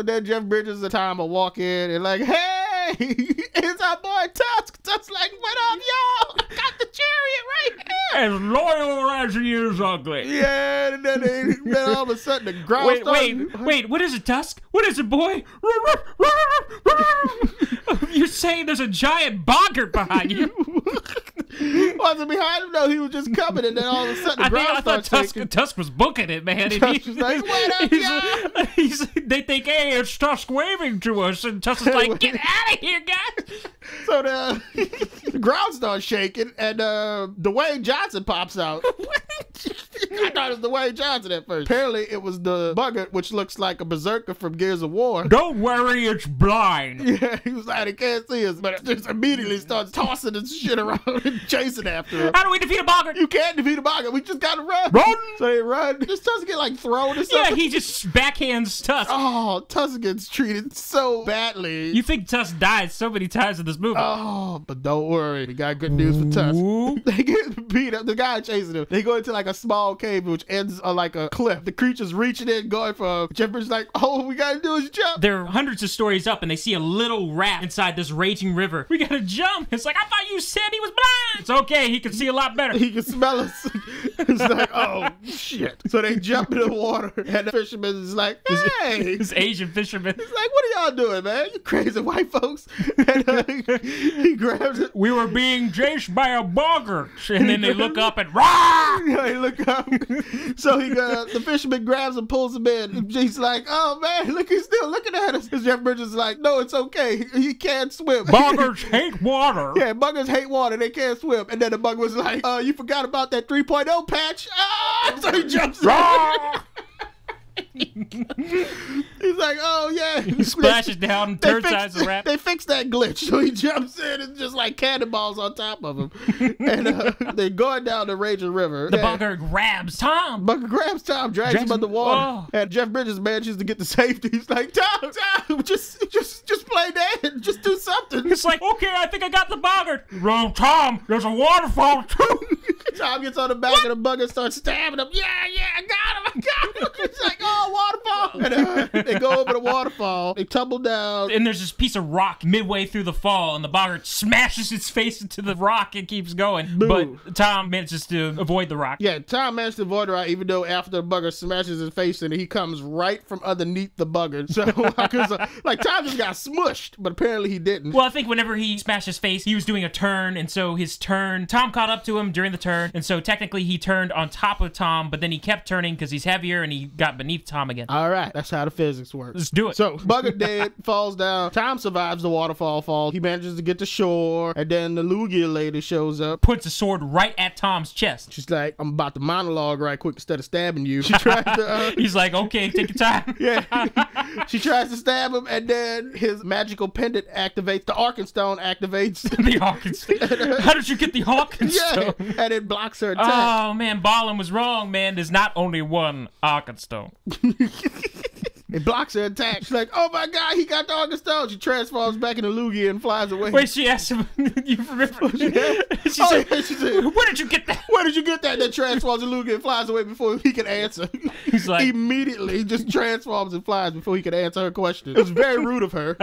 then Jeff Bridges, the time will walk in and like, hey, it's our boy Tusk. Tusk's like, what up, y'all? I got the chariot right here. As loyal as he is ugly. Yeah, and then all of a sudden the ground Wait, what is it, Tusk? What is it, boy? You're saying there's a giant boggart behind you? Wasn't behind him, no, he was just coming, and then all of a sudden the ground starts shaking. Tusk was booking it, man. Tusk was like, what up, y'all? They think, hey, it's Tusk waving to us, and Tusk is like, get out of here, guys. So the ground starts shaking, and Dwayne Johnson pops out. I thought it was Dwayne Johnson at first. Apparently, it was the boggart, which looks like a berserker from Gears of War. Don't worry, it's blind. Yeah, he was like, he can't see us, but it just immediately starts tossing his shit around and chasing after him. How do we defeat a boggart? You can't defeat a boggart. We just gotta run. Run! So they run. Just Tusk get like thrown or something. Yeah, he just backhands Tusk. Oh, Tusk gets treated so badly. You think Tusk died so many times in this movie. Oh, but don't worry. We got good news for Tusk. They get beat up. The guy chasing him. They go into like a small cave which ends on like a cliff. The creature's reaching in, going for Jeff Bridges like, all we gotta do is jump. They're hundreds of stories up and they see a little rat inside this raging river. We gotta jump. It's like, I thought you said he was blind. It's okay. He can see a lot better. He can smell us. It's like, oh, shit. So they jump in the water and the fisherman is like, hey. This Asian fisherman. He's like, what are y'all doing, man? You crazy white folks. And he grabs it. We were being chased by a boggart. And then they look up and rah! Yeah, they look up. So the fisherman grabs him, pulls him in. And he's like, oh man, look, he's still looking at us. And Jeff Bridges is like, no, it's okay. He can't swim. Boggarts hate water. Yeah, boggarts hate water. They can't swim. And then the bugger was like, you forgot about that 3.0 patch? Ah! So he jumps in. He's like, oh yeah. He splashes down and turns sides the rat. They fixed that glitch. So he jumps in and just like cannonballs on top of him. And they're going down the raging river. The boggart grabs Tom. Boggart grabs Tom, drags him underwater. And Jeff Bridges manages to get to safety. He's like, Tom, just play dead. Just do something. It's like, okay, I think I got the boggart. Wrong, Tom. There's a waterfall too. Tom gets on the back of the bugger and starts stabbing him. Yeah, I got him. It's like, oh, waterfall. And they go over the waterfall. They tumble down. And there's this piece of rock midway through the fall, and the boggart smashes his face into the rock and keeps going. Boom. But Tom manages to avoid the rock. Yeah, Tom managed to avoid the rock, even though after the bugger smashes his face in it, he comes right from underneath the bugger. So, like, Tom just got smushed, but apparently he didn't. Well, I think whenever he smashed his face, he was doing a turn, and so his turn, Tom caught up to him during the turn, and so technically he turned on top of Tom, but then he kept turning because he's heavier, and he got beneath Tom again. All right, that's how the physics work. Let's do it. So, bugger dead, falls down. Tom survives the waterfall fall. He manages to get to shore, and then the Lugia lady shows up. Puts a sword right at Tom's chest. She's like, I'm about to monologue right quick instead of stabbing you. She tries to... He's like, okay, take your time. Yeah. She tries to stab him, and then his magical pendant activates. The Arkenstone activates. The Arkenstone. How did you get the Arkenstone? Yeah, and it blocks her attack. Oh, man, Ballin was wrong, man. There's not only one Arkenstone. It blocks her attack. She's like, oh my God, he got the Arkenstone. She transforms back into Lugia and flies away. Wait, she asked him, you remember? She said, where did you get that? Where did you get that? That transforms into Lugia and flies away before he can answer. He's like, immediately just transforms and flies before he can answer her question. It was very rude of her.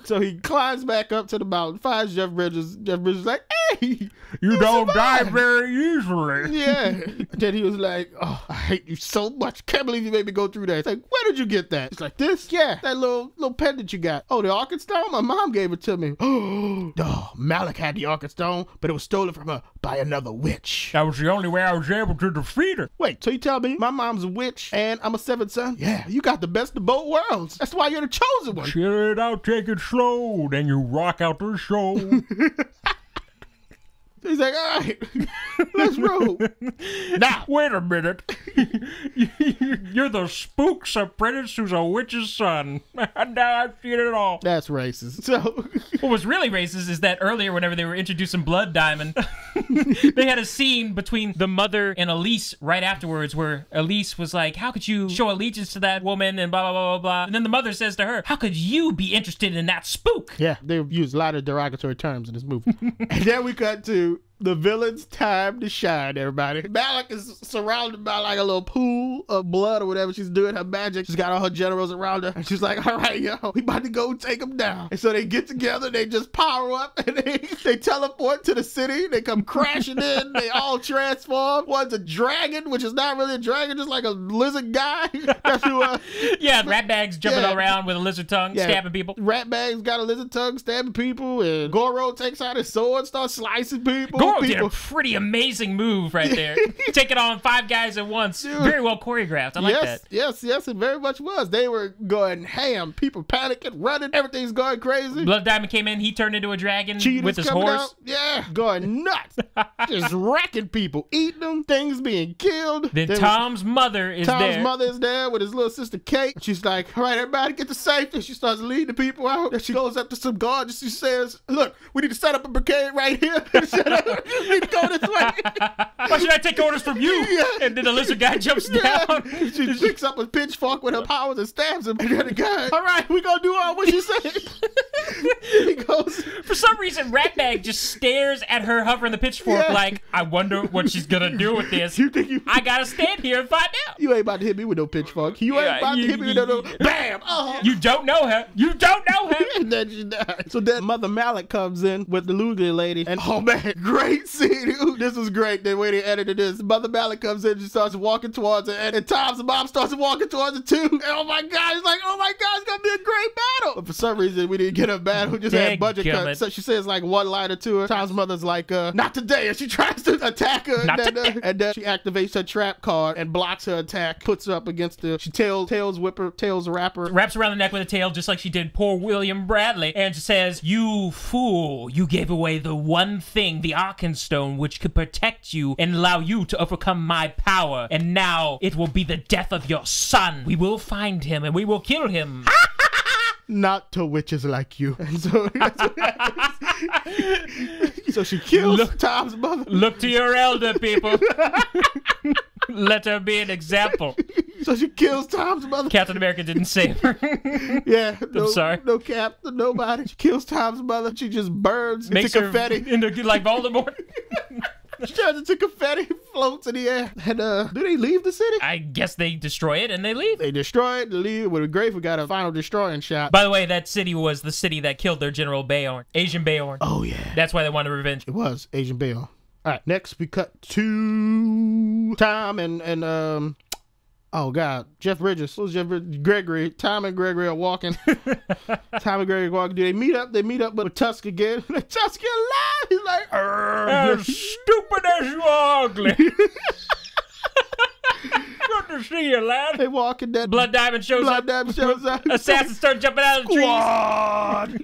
So he climbs back up to the mountain, finds Jeff Bridges. Jeff Bridges is like, hey, you don't die very easily. Yeah. Then he was like, oh, I hate you so much. Can't believe you made me go through that. It's like, where did you get that? It's like, this? Yeah, that little pendant you got. Oh, the Arkenstone? My mom gave it to me. Oh, Malik had the Arkenstone, but it was stolen from her by another witch. That was the only way I was able to defeat her. Wait, so you tell me my mom's a witch and I'm a seventh son? Yeah, you got the best of both worlds. That's why you're the chosen one. Chill it out, take it slow, then you rock out the show. He's like, all right, let's roll. Now, wait a minute. You're the spook's apprentice who's a witch's son. Now I've seen it all. That's racist. So, what was really racist is that earlier, whenever they were introducing Blood Diamond, they had a scene between the mother and Elise right afterwards where Elise was like, how could you show allegiance to that woman and blah, blah, blah, blah, blah. And then the mother says to her, how could you be interested in that spook? Yeah, they used a lot of derogatory terms in this movie. And then we cut to the villain's time to shine, everybody. Malik is surrounded by like a little pool of blood or whatever she's doing her magic. She's got all her generals around her. And she's like, all right, yo, we about to go take them down. And so they get together, they just power up, and they teleport to the city. They come crashing in. They all transform. One's a dragon, which is not really a dragon, just like a lizard guy. That's who, yeah, Ratbag's jumping around with a lizard tongue, stabbing people. Ratbag's got a lizard tongue, stabbing people, and Goro takes out his sword, starts slicing people. Goro did a pretty amazing move right there. Taking on 5 guys at once. Dude. Very well choreographed. I like that. Yes, it very much was. They were going ham. People panicking, running. Everything's going crazy. Blood Diamond came in. He turned into a dragon with his horse. Out. Yeah, going nuts. Just wrecking people, eating them, things being killed. Then Tom's mother is there. Tom's mother is there with his little sister Kate. She's like, all right, everybody get to safety. She starts leading the people out. Then she goes up to some guards and she says, look, we need to set up a brigade right here. You need to go this way. Why should I take orders from you? Yeah. And then the lizard guy jumps down. She picks up a pitchfork with her powers and stabs him. And then the guy, all right, we gonna do all what she said. He goes. For some reason, Ratbag just stares at her hovering the pitchfork like, I wonder what she's gonna do with this. I gotta stand here and find out. You ain't about to hit me with no pitchfork. You ain't about to hit me with no bam. You don't know her. You don't know her. And then she died. So then Mother Malik comes in with the Lugia lady. And oh man, great scene. Ooh, this was great. The way they edited this. Mother Malik comes in, she starts walking towards her, and Tom's mom starts walking towards her too. And oh my God, it's like, oh my God, it's gonna be a great battle. But for some reason, we didn't get a battle. We just had budget cuts. So she says like one liner to her. Tom's mother's like, not today. And she tries to attack her. And then she activates her trap card and blocks her attack, puts her up against the, she tails wrap her. Wraps around the neck with a tail just like she did poor William Bradley. And she says, you fool, you gave away the one thing, the Arkenstone, which could protect you and allow you to overcome my power. And now it will be the death of your son. We will find him and we will kill him. Not to witches like you. And so, so she kills Tom's mother. Look to your elder, people. Let her be an example. So she kills Tom's mother. Captain America didn't save her. Yeah. I'm sorry. No captain, nobody. She kills Tom's mother. She just burns Makes into confetti. Into like Voldemort. She turns into confetti, floats in the air. And do they leave the city? I guess they destroy it and they leave. They destroy it, they leave. With a grave, we got a final destroying shot. By the way, that city was the city that killed their General Bane, Asian Bane. Oh, yeah. That's why they wanted revenge. It was Asian Bane. All right, next we cut to Tom and oh God, Jeff Bridges. Who's Jeff Bridges? Gregory. Tom and Gregory are walking. Tom and Gregory walking. Do they meet up? They meet up with Tusk again. Like, Tusk, you're alive. He's like, as stupid as you are ugly. Good to see you, lad. They walk in that Blood Diamond shows up. Assassins start jumping out of the trees.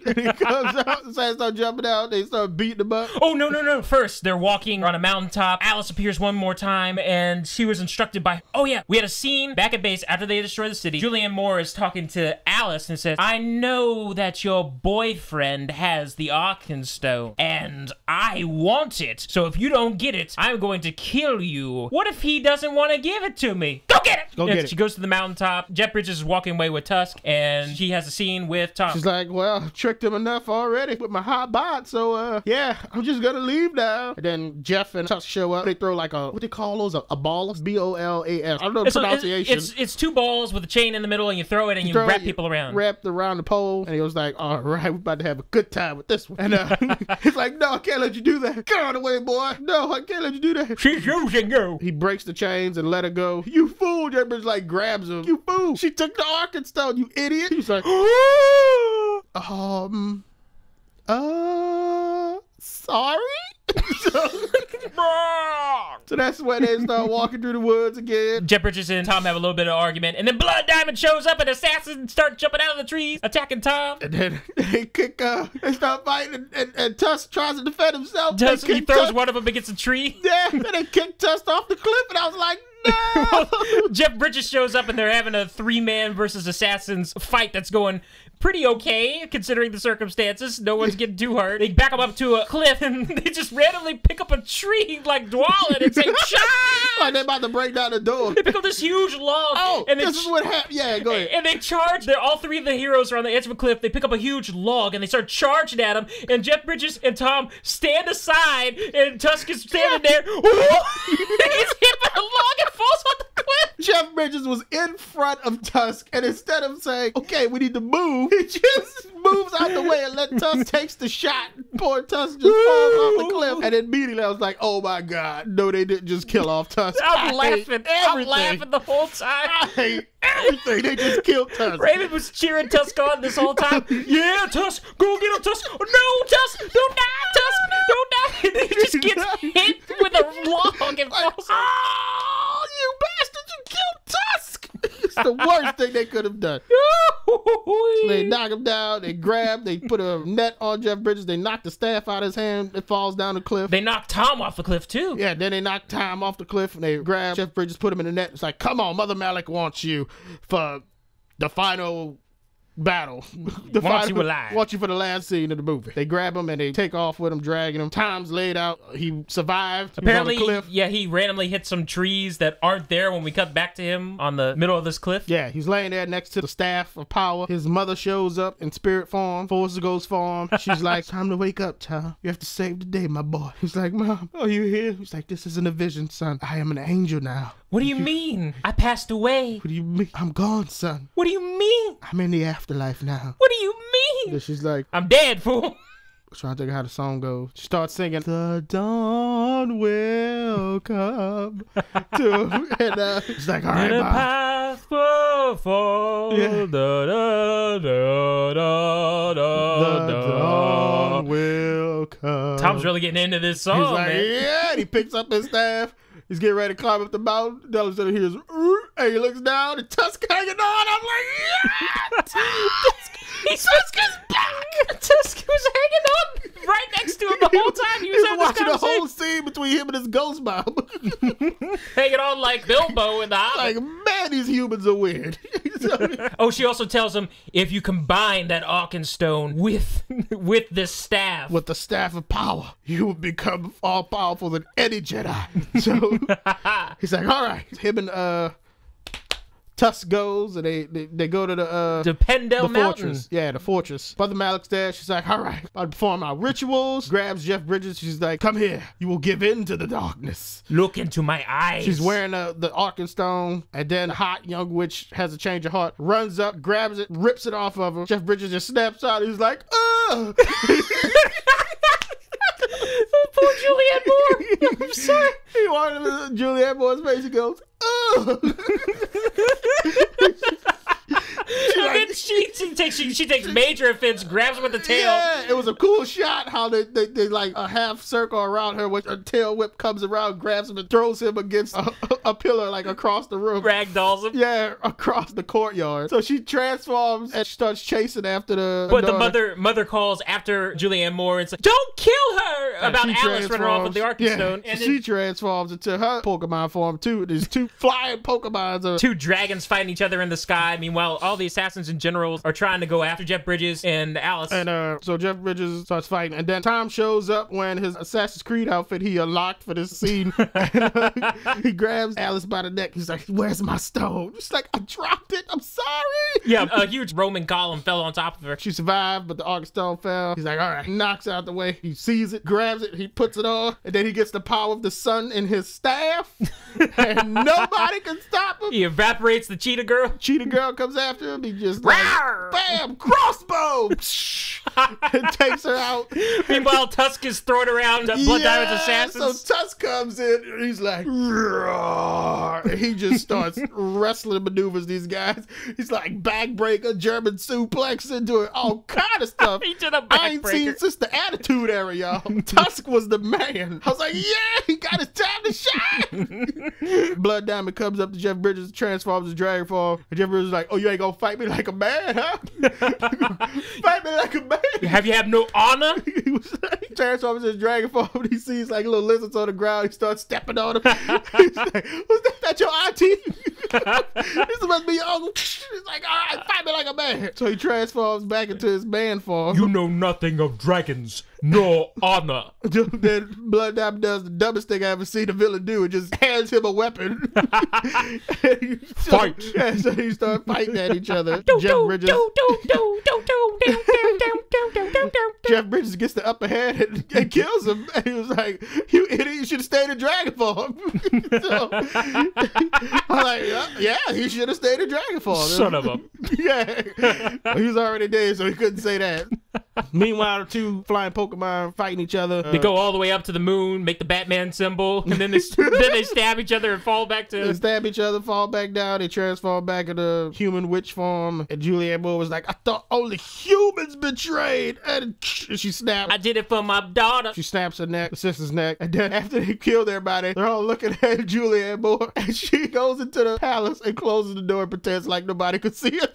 And he comes out. Assassins start jumping out. They start beating him up. Oh, no. First, they're walking on a mountaintop. Alice appears one more time, and she was instructed by... Oh, yeah. We had a scene back at base after they destroy the city. Julianne Moore is talking to Alice and says, I know that your boyfriend has the Arkenstone, and I want it. So if you don't get it, I'm going to kill you. What if he doesn't want to give it to me? Go get it! Go get it. She goes to the mountaintop. Jeff Bridges is walking away with Tusk, and she has a scene with Tom. She's like, well, I've tricked him enough already with my hot bot, so, yeah, I'm just gonna leave now. And then Jeff and Tusk show up. They throw like a, what they call those? A ball? B-O-L-A-S. I don't know the pronunciation. It's two balls with a chain in the middle, and you throw it, and you wrap people around. Wrapped around the pole, and he was like, all right, we're about to have a good time with this one. And he's like, no, I can't let you do that. Get out of the way, boy. No, I can't let you do that. She's using you. He breaks the chains and let her go. You fool. Jeff Bridges like grabs him. You fool. She took the Arkenstone, you idiot. He's like, sorry? So that's when they start walking through the woods again. Jeff Bridges and Tom have a little bit of argument, and then Blood Diamond shows up, and assassins start jumping out of the trees, attacking Tom. And then they they start fighting, and Tusk tries to defend himself. He throws one of them against a tree. Yeah, and they kick Tusk off the cliff, and I was like, no! Jeff Bridges shows up, and they're having a 3-man versus assassins fight that's going pretty okay, considering the circumstances. No one's getting too hard. They back them up to a cliff, and they just randomly pick up a tree like Dwalin and say, "Shot!" Like they're about to break down the door. They pick up this huge log. Oh, and this is what happened. Yeah, go ahead. And they charge. All 3 of the heroes are on the edge of a cliff. They pick up a huge log, and they start charging at him. And Jeff Bridges and Tom stand aside, and Tusk is standing there. He's hit by a log and falls on the cliff. Jeff Bridges was in front of Tusk, and instead of saying, okay, we need to move, he just moves out the way and let Tusk takes the shot. Poor Tusk just falls off the cliff. And immediately I was like, oh my God, no, they didn't just kill off Tusk. I'm laughing. I'm laughing the whole time. I hate everything. They just killed Tusk. Raymond was cheering Tusk on this whole time. Yeah, Tusk, go get him, Tusk. Oh, no, Tusk, don't die, Tusk, don't die. And he just gets hit with a log and falls off. Oh, you bastard, you killed Tusk. It's the worst thing they could have done. So they knock him down, they put a net on Jeff Bridges, they knock the staff out of his hand, it falls down the cliff. They knock Tom off the cliff too. Yeah, then they knock Tom off the cliff, and they grab Jeff Bridges, put him in the net. It's like, come on, Mother Malik wants you for the final battle. Wants you alive. Wants you for the last scene of the movie. They grab him and they take off with him, dragging him. Tom's laid out. He survived. Apparently, he was on the cliff. Yeah, he randomly hit some trees that aren't there when we cut back to him on the middle of this cliff. Yeah, he's laying there next to the staff of power. His mother shows up in spirit form, Force Ghost form. She's like, time to wake up, child. You have to save the day, my boy. He's like, Mom, are you here? He's like, this isn't a vision, son. I am an angel now. What do you mean? I passed away. What do you mean? I'm gone, son. What do you mean? I'm in the afterlife now. What do you mean? And she's like, I'm dead, fool. I'm trying to think of how the song goes. She starts singing, the dawn will come to, and she's like, all right, Mom. Path will fall. Yeah. Da, da, da, da, da, The dawn will come. Tom's really getting into this song, He's like, man. yeah, and he picks up his staff. He's getting ready to climb up the mountain. All of a sudden he hears, and he looks down, and Tusk hanging on. I'm like, yeah! Tusk is back! Tusk was hanging on right next to him the whole time. He was having watching this the whole scene between him and his ghost mom. hanging on like Bilbo in the Hobbit. Like, man, these humans are weird. Oh, she also tells him, if you combine that Arkenstone with this staff. With the staff of power, you will become all powerful than any Jedi. So he's like, all right. Him and Tusk goes and they go to the Pendle Mountain. Fortress. Yeah, the fortress. Mother Malik's there. She's like, all right, I'll perform our rituals. Grabs Jeff Bridges. She's like, come here. You will give in to the darkness. Look into my eyes. She's wearing the Arkenstone, and then the hot young witch has a change of heart, runs up, grabs it, rips it off of her. Jeff Bridges just snaps out. He's like, ugh. Poor Julianne Moore. I'm sorry. He wanted Julianne Moore's face. He goes, ugh. She takes major offense, grabs him with the tail. Yeah, it was a cool shot how they like a half circle around her with her tail whip comes around, grabs him and throws him against a pillar like across the room. Ragdolls him. Yeah, across the courtyard. So she transforms and starts chasing after the But the mother calls after Julianne Moore and says, don't kill her! About Alice running off with the Arkenstone. Yeah, and she transforms into her Pokemon form too. There's two flying Pokemons. Two dragons fighting each other in the sky. Meanwhile, all the assassins and generals are trying to go after Jeff Bridges and Alice. And so Jeff Bridges starts fighting, and then Tom shows up when his Assassin's Creed outfit he unlocked for this scene. And, he grabs Alice by the neck. He's like, "Where's my stone?" She's like, "I dropped it. I'm sorry." Yeah, a huge Roman column fell on top of her. She survived, but the Arkenstone fell. He's like, "All right." He knocks it out the way. He sees it, grabs it, he puts it on, and then he gets the power of the sun in his staff, and nobody can stop him. He evaporates the cheetah girl. Cheetah girl comes after him. He just like, bam, crossbow, and takes her out. Meanwhile, Tusk is thrown around Blood Diamond's assassins. So Tusk comes in, and he's like, roar. And he just starts wrestling maneuvers these guys. He's like backbreaker, German suplex into it, all kind of stuff. He did a I ain't seen backbreaker. since the Attitude Era, y'all. Tusk was the man. I was like, yeah, he got his time to shine. Blood Diamond comes up to Jeff Bridges, transforms his dragon form. And Jeff Bridges is like, oh, you ain't gonna fight me like a man, huh? Fight me like a man. Have you no honor? He transforms his dragon form and he sees like little lizards on the ground. He starts stepping on them. He's like, was that your auntie? This must be your uncle. He's like, all right, fight me like a man. So he transforms back into his man form. You know nothing of dragons, nor honor. Then Blood Diamond does the dumbest thing I ever seen a villain do. It just hands him a weapon. Fight. Yeah, so he start fighting at each other. Jeff Bridges. Jeff Bridges gets the upper hand and kills him. And he was like, "You idiot! You should have stayed in dragon form." So, I'm like, "Yeah, he should have stayed in dragon form." Son of a. Yeah, he was already dead, so he couldn't say that. Meanwhile, the two flying Pokemon fighting each other. They go all the way up to the moon, make the Batman symbol, and then they stab each other and fall back to. They stab each other, fall back down. They transform back into human witch form. And Julianne Moore was like, "I thought only humans betrayed." And she snapped. I did it for my daughter. She snaps her neck, her sister's neck. And then after they killed everybody, they're all looking at Julianne Moore. And she goes into the palace and closes the door and pretends like nobody could see her.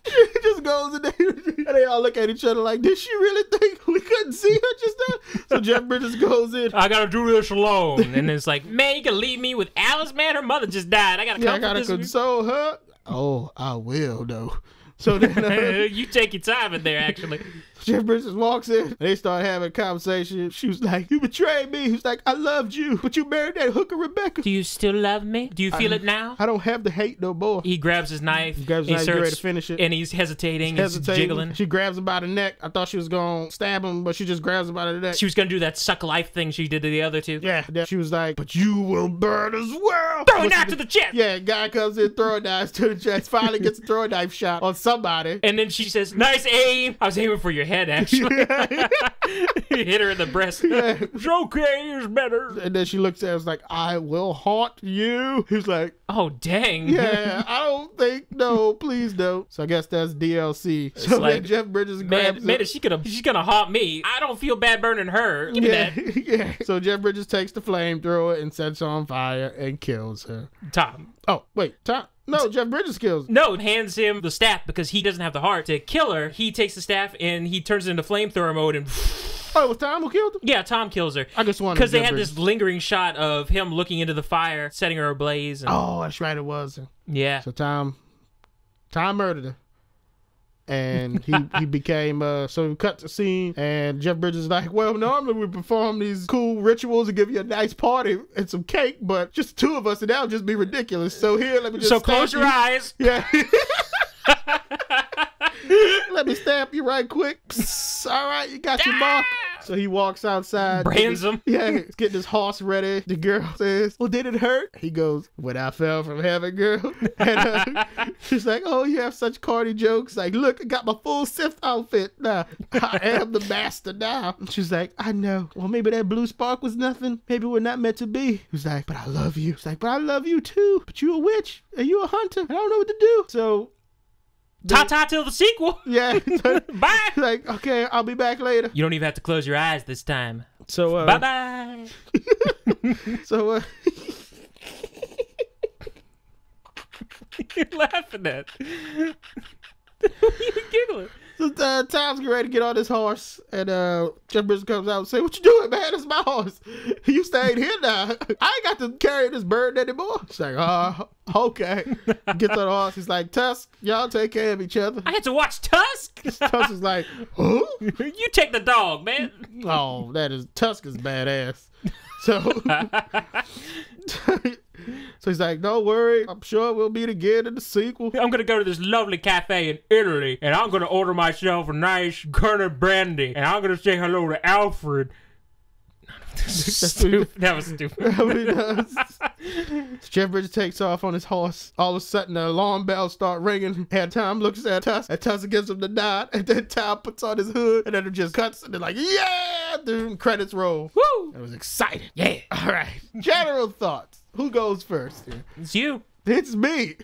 She just goes in there. And they all look at each other like, did she really think we couldn't see her just now? So Jeff Bridges goes in. I gotta do this alone. And it's like, man, you can leave me with Alice, man. Her mother just died. I gotta console her. Oh, I will, though. So then you take your time in there, actually. Jeff Bridges walks in. They start having a conversation. She was like, "You betrayed me." He was like, "I loved you, but you married that hooker Rebecca." Do you still love me? Do you feel it now? I don't have the hate no more. He grabs his knife. He's ready to finish it. And he's hesitating. He's jiggling. She grabs him by the neck. I thought she was going to stab him, but she just grabs him by the neck. She was going to do that suck life thing she did to the other two. Yeah. She was like, "But you will burn as well." Throw a knife to the chest. Yeah, guy comes in, throwing knives to the chest. Finally gets a throwing knife shot on somebody. And then she says, "Nice aim." I was aiming for your head, actually. He hit her in the breast. Yeah. It's okay, it's better. And then she looks at him and was like, "I will haunt you." He's like, oh, dang. Yeah, I don't think, no, please don't. So I guess that's DLC. So like, Jeff Bridges grabs man, she's gonna haunt me. I don't feel bad burning her. Give me that. Yeah. So Jeff Bridges takes the flamethrower and sets her on fire and kills her. Tom. Oh, wait, Tom. No, Jeff Bridges kills her. No, hands him the staff because he doesn't have the heart to kill her. He takes the staff and he turns it into flamethrower mode and... Oh, it was Tom who killed her? Yeah, Tom kills her. I just wanted because they had this lingering shot of him looking into the fire, setting her ablaze. And... Oh, that's right, it was. Yeah. So Tom murdered her. And he became so we cut the scene, and Jeff Bridges is like, well, normally we perform these cool rituals and give you a nice party and some cake, but just two of us, and that'll just be ridiculous. So here, let me just close your eyes. Yeah. Let me stamp you right quick. Psst. All right, you got your mark. So he walks outside. Brands him. Yeah, he's getting his horse ready. The girl says, well, did it hurt? He goes, when I fell from heaven, girl. And she's like, oh, you have such corny jokes. Like, look, I got my full Sith outfit now. I am the master now. And she's like, I know. Well, maybe that blue spark was nothing. Maybe we're not meant to be. He's like, but I love you. He's like, but I love you too. But you a witch and you a hunter. I don't know what to do. So... Ta-ta till the sequel. Yeah. Bye. Like, okay, I'll be back later. You don't even have to close your eyes this time. So, bye-bye. So, You're laughing at. What are you giggling? So Tom's getting ready to get on his horse, and Jeff Bridges comes out and say, what you doing, man? It's my horse. You stayed here now. I ain't got to carry this bird anymore. She's like, okay. Gets on the horse. He's like, Tusk, y'all take care of each other. I had to watch Tusk? Tusk is like, who? You take the dog, man. Oh, Tusk is badass. So... So he's like, don't worry, I'm sure we'll meet again in the sequel. I'm gonna go to this lovely cafe in Italy, and I'm gonna order myself a nice Kerner brandy, and I'm gonna say hello to Alfred. That was stupid. Jeff Bridges takes off on his horse. All of a sudden, the alarm bells start ringing, and Tom looks at Tusk, and Tusk gives him the nod, and then Tom puts on his hood, and then it just cuts, and they're like, yeah, dude, credits roll. Woo! It was exciting. Yeah. All right. General thoughts. Who goes first here? It's you. It's me.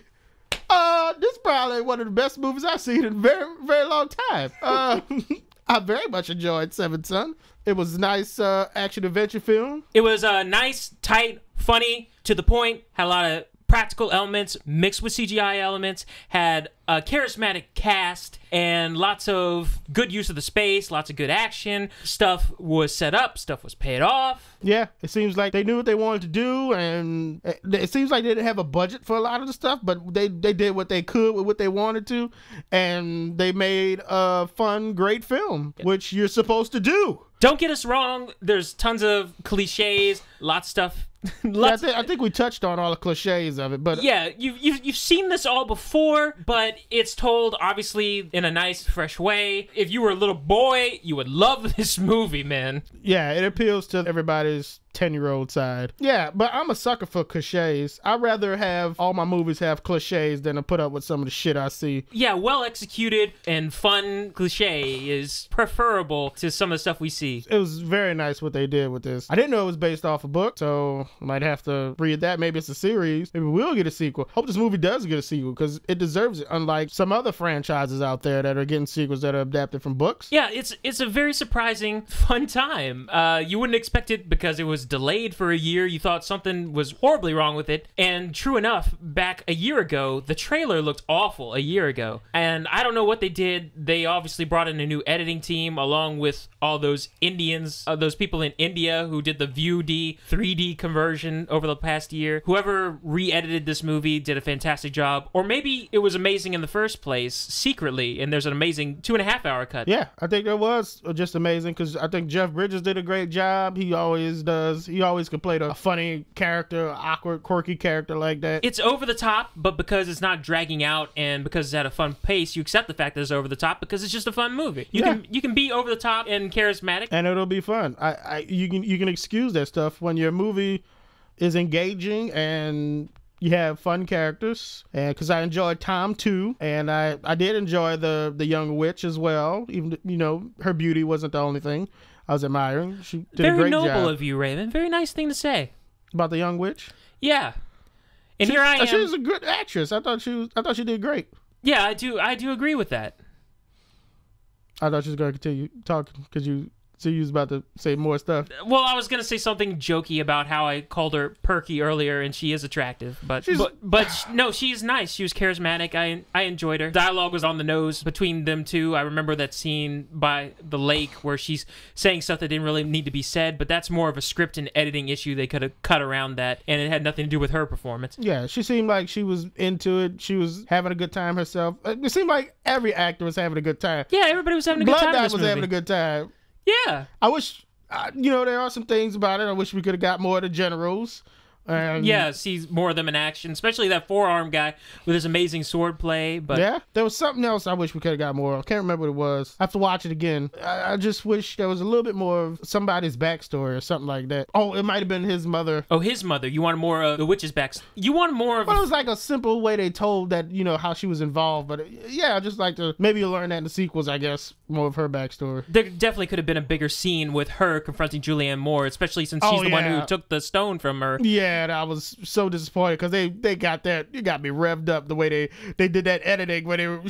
This is probably one of the best movies I've seen in a very, very long time. I very much enjoyed Seventh Son. It was a nice action-adventure film. It was nice, tight, funny, to the point, had a lot of practical elements mixed with CGI elements, had a charismatic cast, and lots of good use of the space, lots of good action. Stuff was set up, stuff was paid off. Yeah, it seems like they knew what they wanted to do, and it seems like they didn't have a budget for a lot of the stuff, but they did what they could with what they wanted to, and they made a fun, great film, which you're supposed to do. Don't get us wrong, there's tons of cliches, lots of stuff. I think we touched on all the cliches of it, but yeah, you've seen this all before, but it's told obviously in a nice, fresh way. If you were a little boy, you would love this movie, man. Yeah, it appeals to everybody's 10-year-old side. Yeah, but I'm a sucker for cliches. I'd rather have all my movies have cliches than to put up with some of the shit I see. Yeah, well executed and fun cliche is preferable to some of the stuff we see. It was very nice what they did with this. I didn't know it was based off a book, so I might have to read that. Maybe it's a series. Maybe we'll get a sequel. Hope this movie does get a sequel because it deserves it, unlike some other franchises out there that are getting sequels that are adapted from books. Yeah, it's a very surprising, fun time. You wouldn't expect it because it was delayed for a year. You thought something was horribly wrong with it, and true enough, back a year ago, the trailer looked awful a year ago, and I don't know what they did. They obviously brought in a new editing team along with all those Indians, those people in India who did the VUD 3D conversion over the past year. Whoever re-edited this movie did a fantastic job, or maybe it was amazing in the first place secretly, and there's an amazing 2.5-hour cut. Yeah, I think it was just amazing because I think Jeff Bridges did a great job. He always does. He always could play a funny character, awkward, quirky character like that. It's over the top, but because it's not dragging out and because it's at a fun pace, you accept the fact that it's over the top because it's just a fun movie. You can be over the top and charismatic, and it'll be fun. You can excuse that stuff when your movie is engaging and you have fun characters. And because I enjoyed Tom too, and I did enjoy the young witch as well. Even her beauty wasn't the only thing I was admiring. She did a great job. Very noble of you, Raymond. Very nice thing to say About the young witch? Yeah. And here I am. She was a good actress. I thought she did great. Yeah, I do agree with that. I thought she was going to continue talking because you So you was about to say more stuff. Well, I was gonna say something jokey about how I called her perky earlier, and she is attractive, but no, she's nice. She was charismatic. I enjoyed her. Dialogue was on the nose between them two. I remember that scene by the lake where she's saying stuff that didn't really need to be said, but that's more of a script and editing issue. They could have cut around that, and it had nothing to do with her performance. Yeah, she seemed like she was into it. She was having a good time herself. It seemed like every actor was having a good time. Yeah, everybody was having a good time. Blood in Dog this was movie. having a good time. Yeah. I wish, there are some things about it. I wish we could have got more of the generals. Yeah, see more of them in action, especially that forearm guy with his amazing sword play. But yeah, there was something else I wish we could have got more of. I can't remember what it was. I have to watch it again. I just wish there was a little bit more of somebody's backstory or something like that. Oh, it might have been his mother. Oh, his mother. You wanted more of the witch's backstory. You wanted more of... Well, it was like a simple way they told that, how she was involved. But yeah, I just like to... Maybe you'll learn that in the sequels, I guess. More of her backstory. There definitely could have been a bigger scene with her confronting Julianne Moore, especially since she's the one who took the stone from her. Yeah, I was so disappointed because they got that. You got me revved up the way they did that editing where they were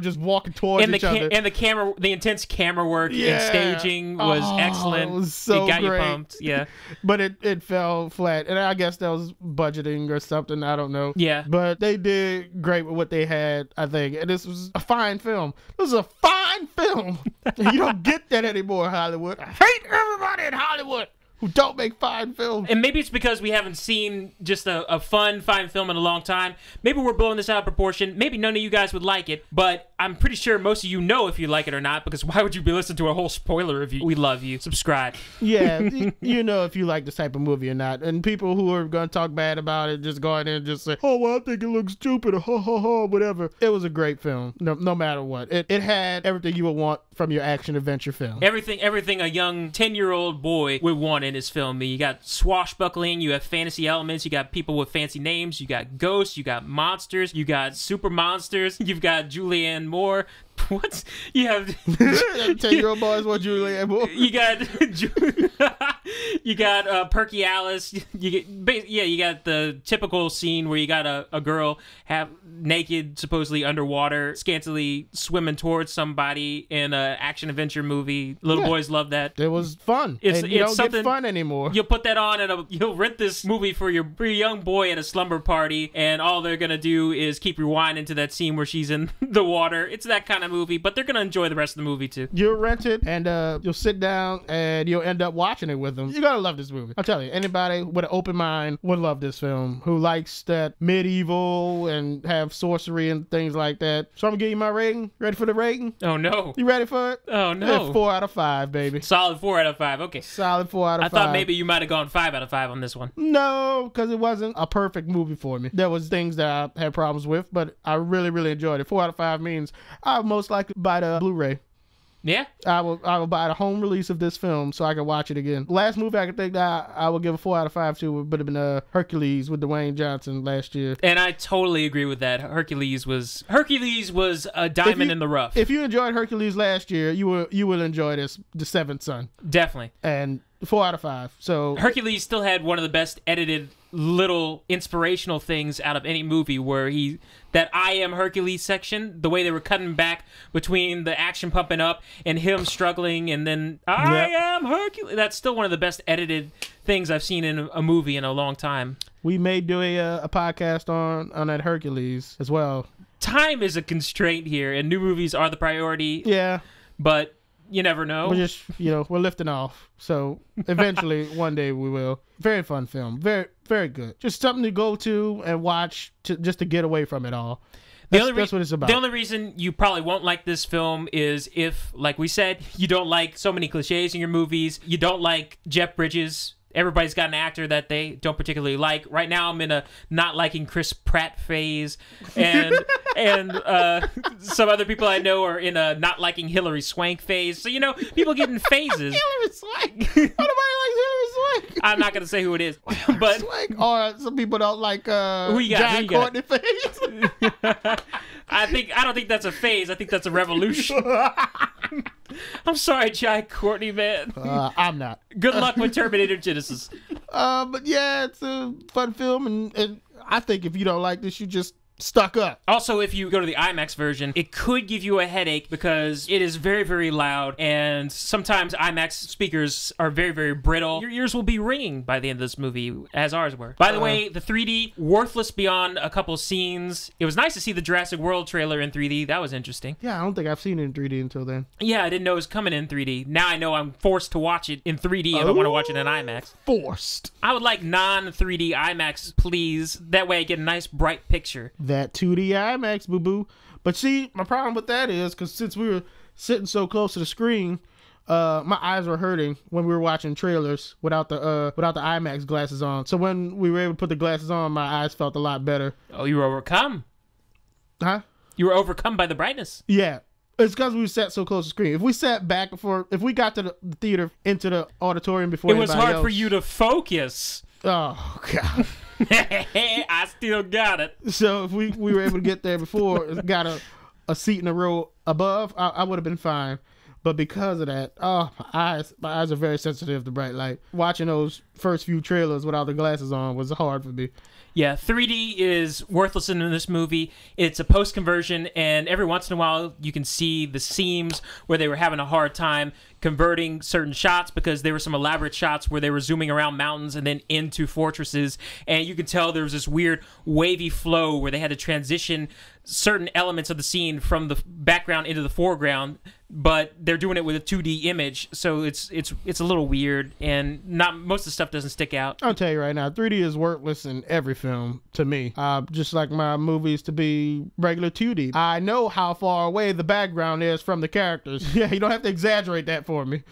just walking towards each other. And the intense camera work and staging was excellent. It was so it got great. you pumped. Yeah. But it fell flat. And I guess that was budgeting or something. I don't know. Yeah. But they did great with what they had, I think. And this was a fine film. This was a fine film. You don't get that anymore in Hollywood. I hate everybody in Hollywood who don't make fine films. And maybe it's because we haven't seen just a fine film in a long time. Maybe we're blowing this out of proportion. Maybe none of you guys would like it, but I'm pretty sure most of you know if you like it or not, because why would you be listening to a whole spoiler review? We love you. Subscribe. Yeah, you know if you like this type of movie or not. And people who are going to talk bad about it, just go ahead and just say, oh, well, I think it looks stupid, or ha, ha, ha, whatever. It was a great film, no matter what. It had everything you would want from your action-adventure film. Everything a young 10-year-old boy would want in his film. You got swashbuckling, you have fantasy elements, you got people with fancy names, you got ghosts, you got monsters, you got super monsters, you've got Julianne Moore. What? You have 10-year-old boys want Julianne Moore. You got Perky Alice. You got the typical scene where you got a girl naked, supposedly underwater, scantily swimming towards somebody in an action adventure movie. Little boys love that. It was fun. You don't get fun anymore. You'll put that on and you'll rent this movie for your young boy at a slumber party, and all they're gonna do is keep rewinding to that scene where she's in the water. It's that kind of movie, but they're gonna enjoy the rest of the movie too. You'll rent it and you'll sit down and you'll end up watching it with them. You're gonna love this movie. I'll tell you, anybody with an open mind would love this film, who likes that medieval and have sorcery and things like that. So I'm gonna give you my rating. Ready for the rating? Oh no. You ready for it? Oh no. Yeah, 4 out of 5, baby. Solid 4 out of 5. Okay. Solid 4 out of 5. I thought maybe you might have gone 5 out of 5 on this one. No, because it wasn't a perfect movie for me. There was things that I had problems with, but I really, really enjoyed it. 4 out of 5 means I'll most likely buy the Blu-ray. Yeah? I will buy the home release of this film so I can watch it again. Last movie I could think that I would give a 4 out of 5 to would have been Hercules with Dwayne Johnson last year. And I totally agree with that. Hercules was a diamond in the rough. If you enjoyed Hercules last year, you will enjoy The Seventh Son. Definitely. And 4 out of 5. So Hercules still had one of the best edited little inspirational things out of any movie, where that I am Hercules section, the way they were cutting back between the action pumping up and him struggling and then I am Hercules. That's still one of the best edited things I've seen in a movie in a long time. We may do a podcast on that Hercules as well. Time is a constraint here, and new movies are the priority. Yeah. But you never know. We're just, we're lifting off. So eventually, one day we will. Very fun film. Very, very good. Just something to go to and watch just to get away from it all. That's what it's about. The only reason you probably won't like this film is if, like we said, you don't like so many cliches in your movies. You don't like Jeff Bridges. Everybody's got an actor that they don't particularly like. Right now, I'm in a not liking Chris Pratt phase, and some other people I know are in a not liking Hilary Swank phase. So people get in phases. Hilary Swank. Nobody likes Hilary Swank. I'm not gonna say who it is, but Swank. Or some people don't like who you got? John Courtney phase. I don't think that's a phase. I think that's a revolution. I'm sorry, Jai Courtney, man. I'm not. Good luck with Terminator Genesis. But yeah, it's a fun film, and I think if you don't like this, you just stuck up. Also, if you go to the IMAX version, it could give you a headache because it is very, very loud, and sometimes IMAX speakers are very, very brittle. Your ears will be ringing by the end of this movie, as ours were. By the way, the 3D, worthless beyond a couple scenes. It was nice to see the Jurassic World trailer in 3D. That was interesting. Yeah, I don't think I've seen it in 3D until then. Yeah, I didn't know it was coming in 3D. Now I know I'm forced to watch it in 3D if I want to watch it in IMAX. Forced. I would like non-3D IMAX, please. That way I get a nice, bright picture. That 2D IMAX, boo-boo. But see, my problem with that is, because since we were sitting so close to the screen, my eyes were hurting when we were watching trailers without the IMAX glasses on. So when we were able to put the glasses on, my eyes felt a lot better. Oh, you were overcome. Huh? You were overcome by the brightness. Yeah. It's because we sat so close to the screen. If we sat back if we got to the theater, into the auditorium before it was hard else, for you to focus. Oh, God. I still got it. So if we were able to get there before, got a seat in a row above, I would have been fine. But because of that, oh, my eyes are very sensitive to bright light. Watching those first few trailers without the glasses on was hard for me. Yeah, 3D is worthless in this movie. It's a post-conversion, and every once in a while you can see the seams where they were having a hard time converting certain shots because there were some elaborate shots where they were zooming around mountains and then into fortresses, and you could tell there was this weird wavy flow where they had to transition certain elements of the scene from the background into the foreground, but they're doing it with a 2D image, so it's a little weird, and not most of the stuff doesn't stick out. I'll tell you right now, 3D is worthless in every film to me. Just like my movies to be regular 2D. I know how far away the background is from the characters. Yeah, you don't have to exaggerate that for me.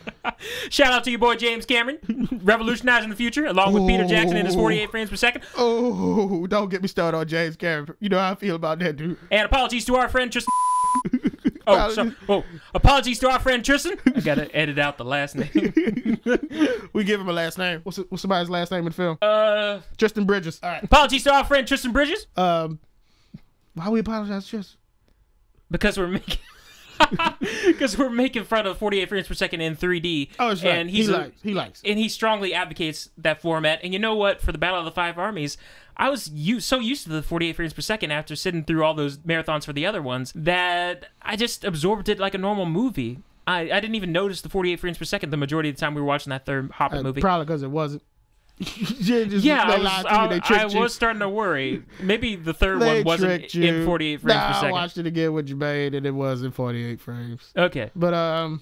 Shout out to your boy James Cameron, revolutionizing the future, along with Peter Jackson and his 48 frames per second. Oh, don't get me started on James Cameron. You know how I feel about that dude. And apologies to our friend Tristan. Apologies to our friend Tristan. I gotta edit out the last name. We give him a last name. What's somebody's last name in the film? Tristan Bridges. All right. Apologies to our friend Tristan Bridges. Why we apologize to Tristan? Because we're making fun of 48 frames per second in 3D. Oh, that's right. And he likes it. And he strongly advocates that format. And you know what? For the Battle of the Five Armies, I was so used to the 48 frames per second after sitting through all those marathons for the other ones that I just absorbed it like a normal movie. I didn't even notice the 48 frames per second the majority of the time we were watching that third Hobbit movie. Probably because it wasn't. I was starting to worry. Maybe the third one wasn't in 48 frames per second. I watched it again with Bane, and it was in 48 frames. Okay. But,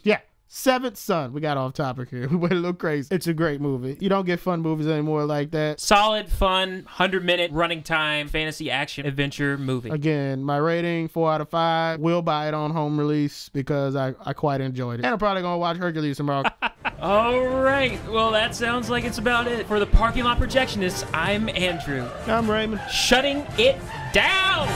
yeah. Seventh Son. We got off topic here. We went a little crazy. It's a great movie. You don't get fun movies anymore like that. Solid, fun, 100-minute running time, fantasy, action, adventure movie. Again, my rating, 4 out of 5. Will buy it on home release because I quite enjoyed it. And I'm probably going to watch Hercules tomorrow. All right. Well, that sounds like it's about it. For the Parking Lot Projectionists, I'm Andrew. I'm Raymond. Shutting it down.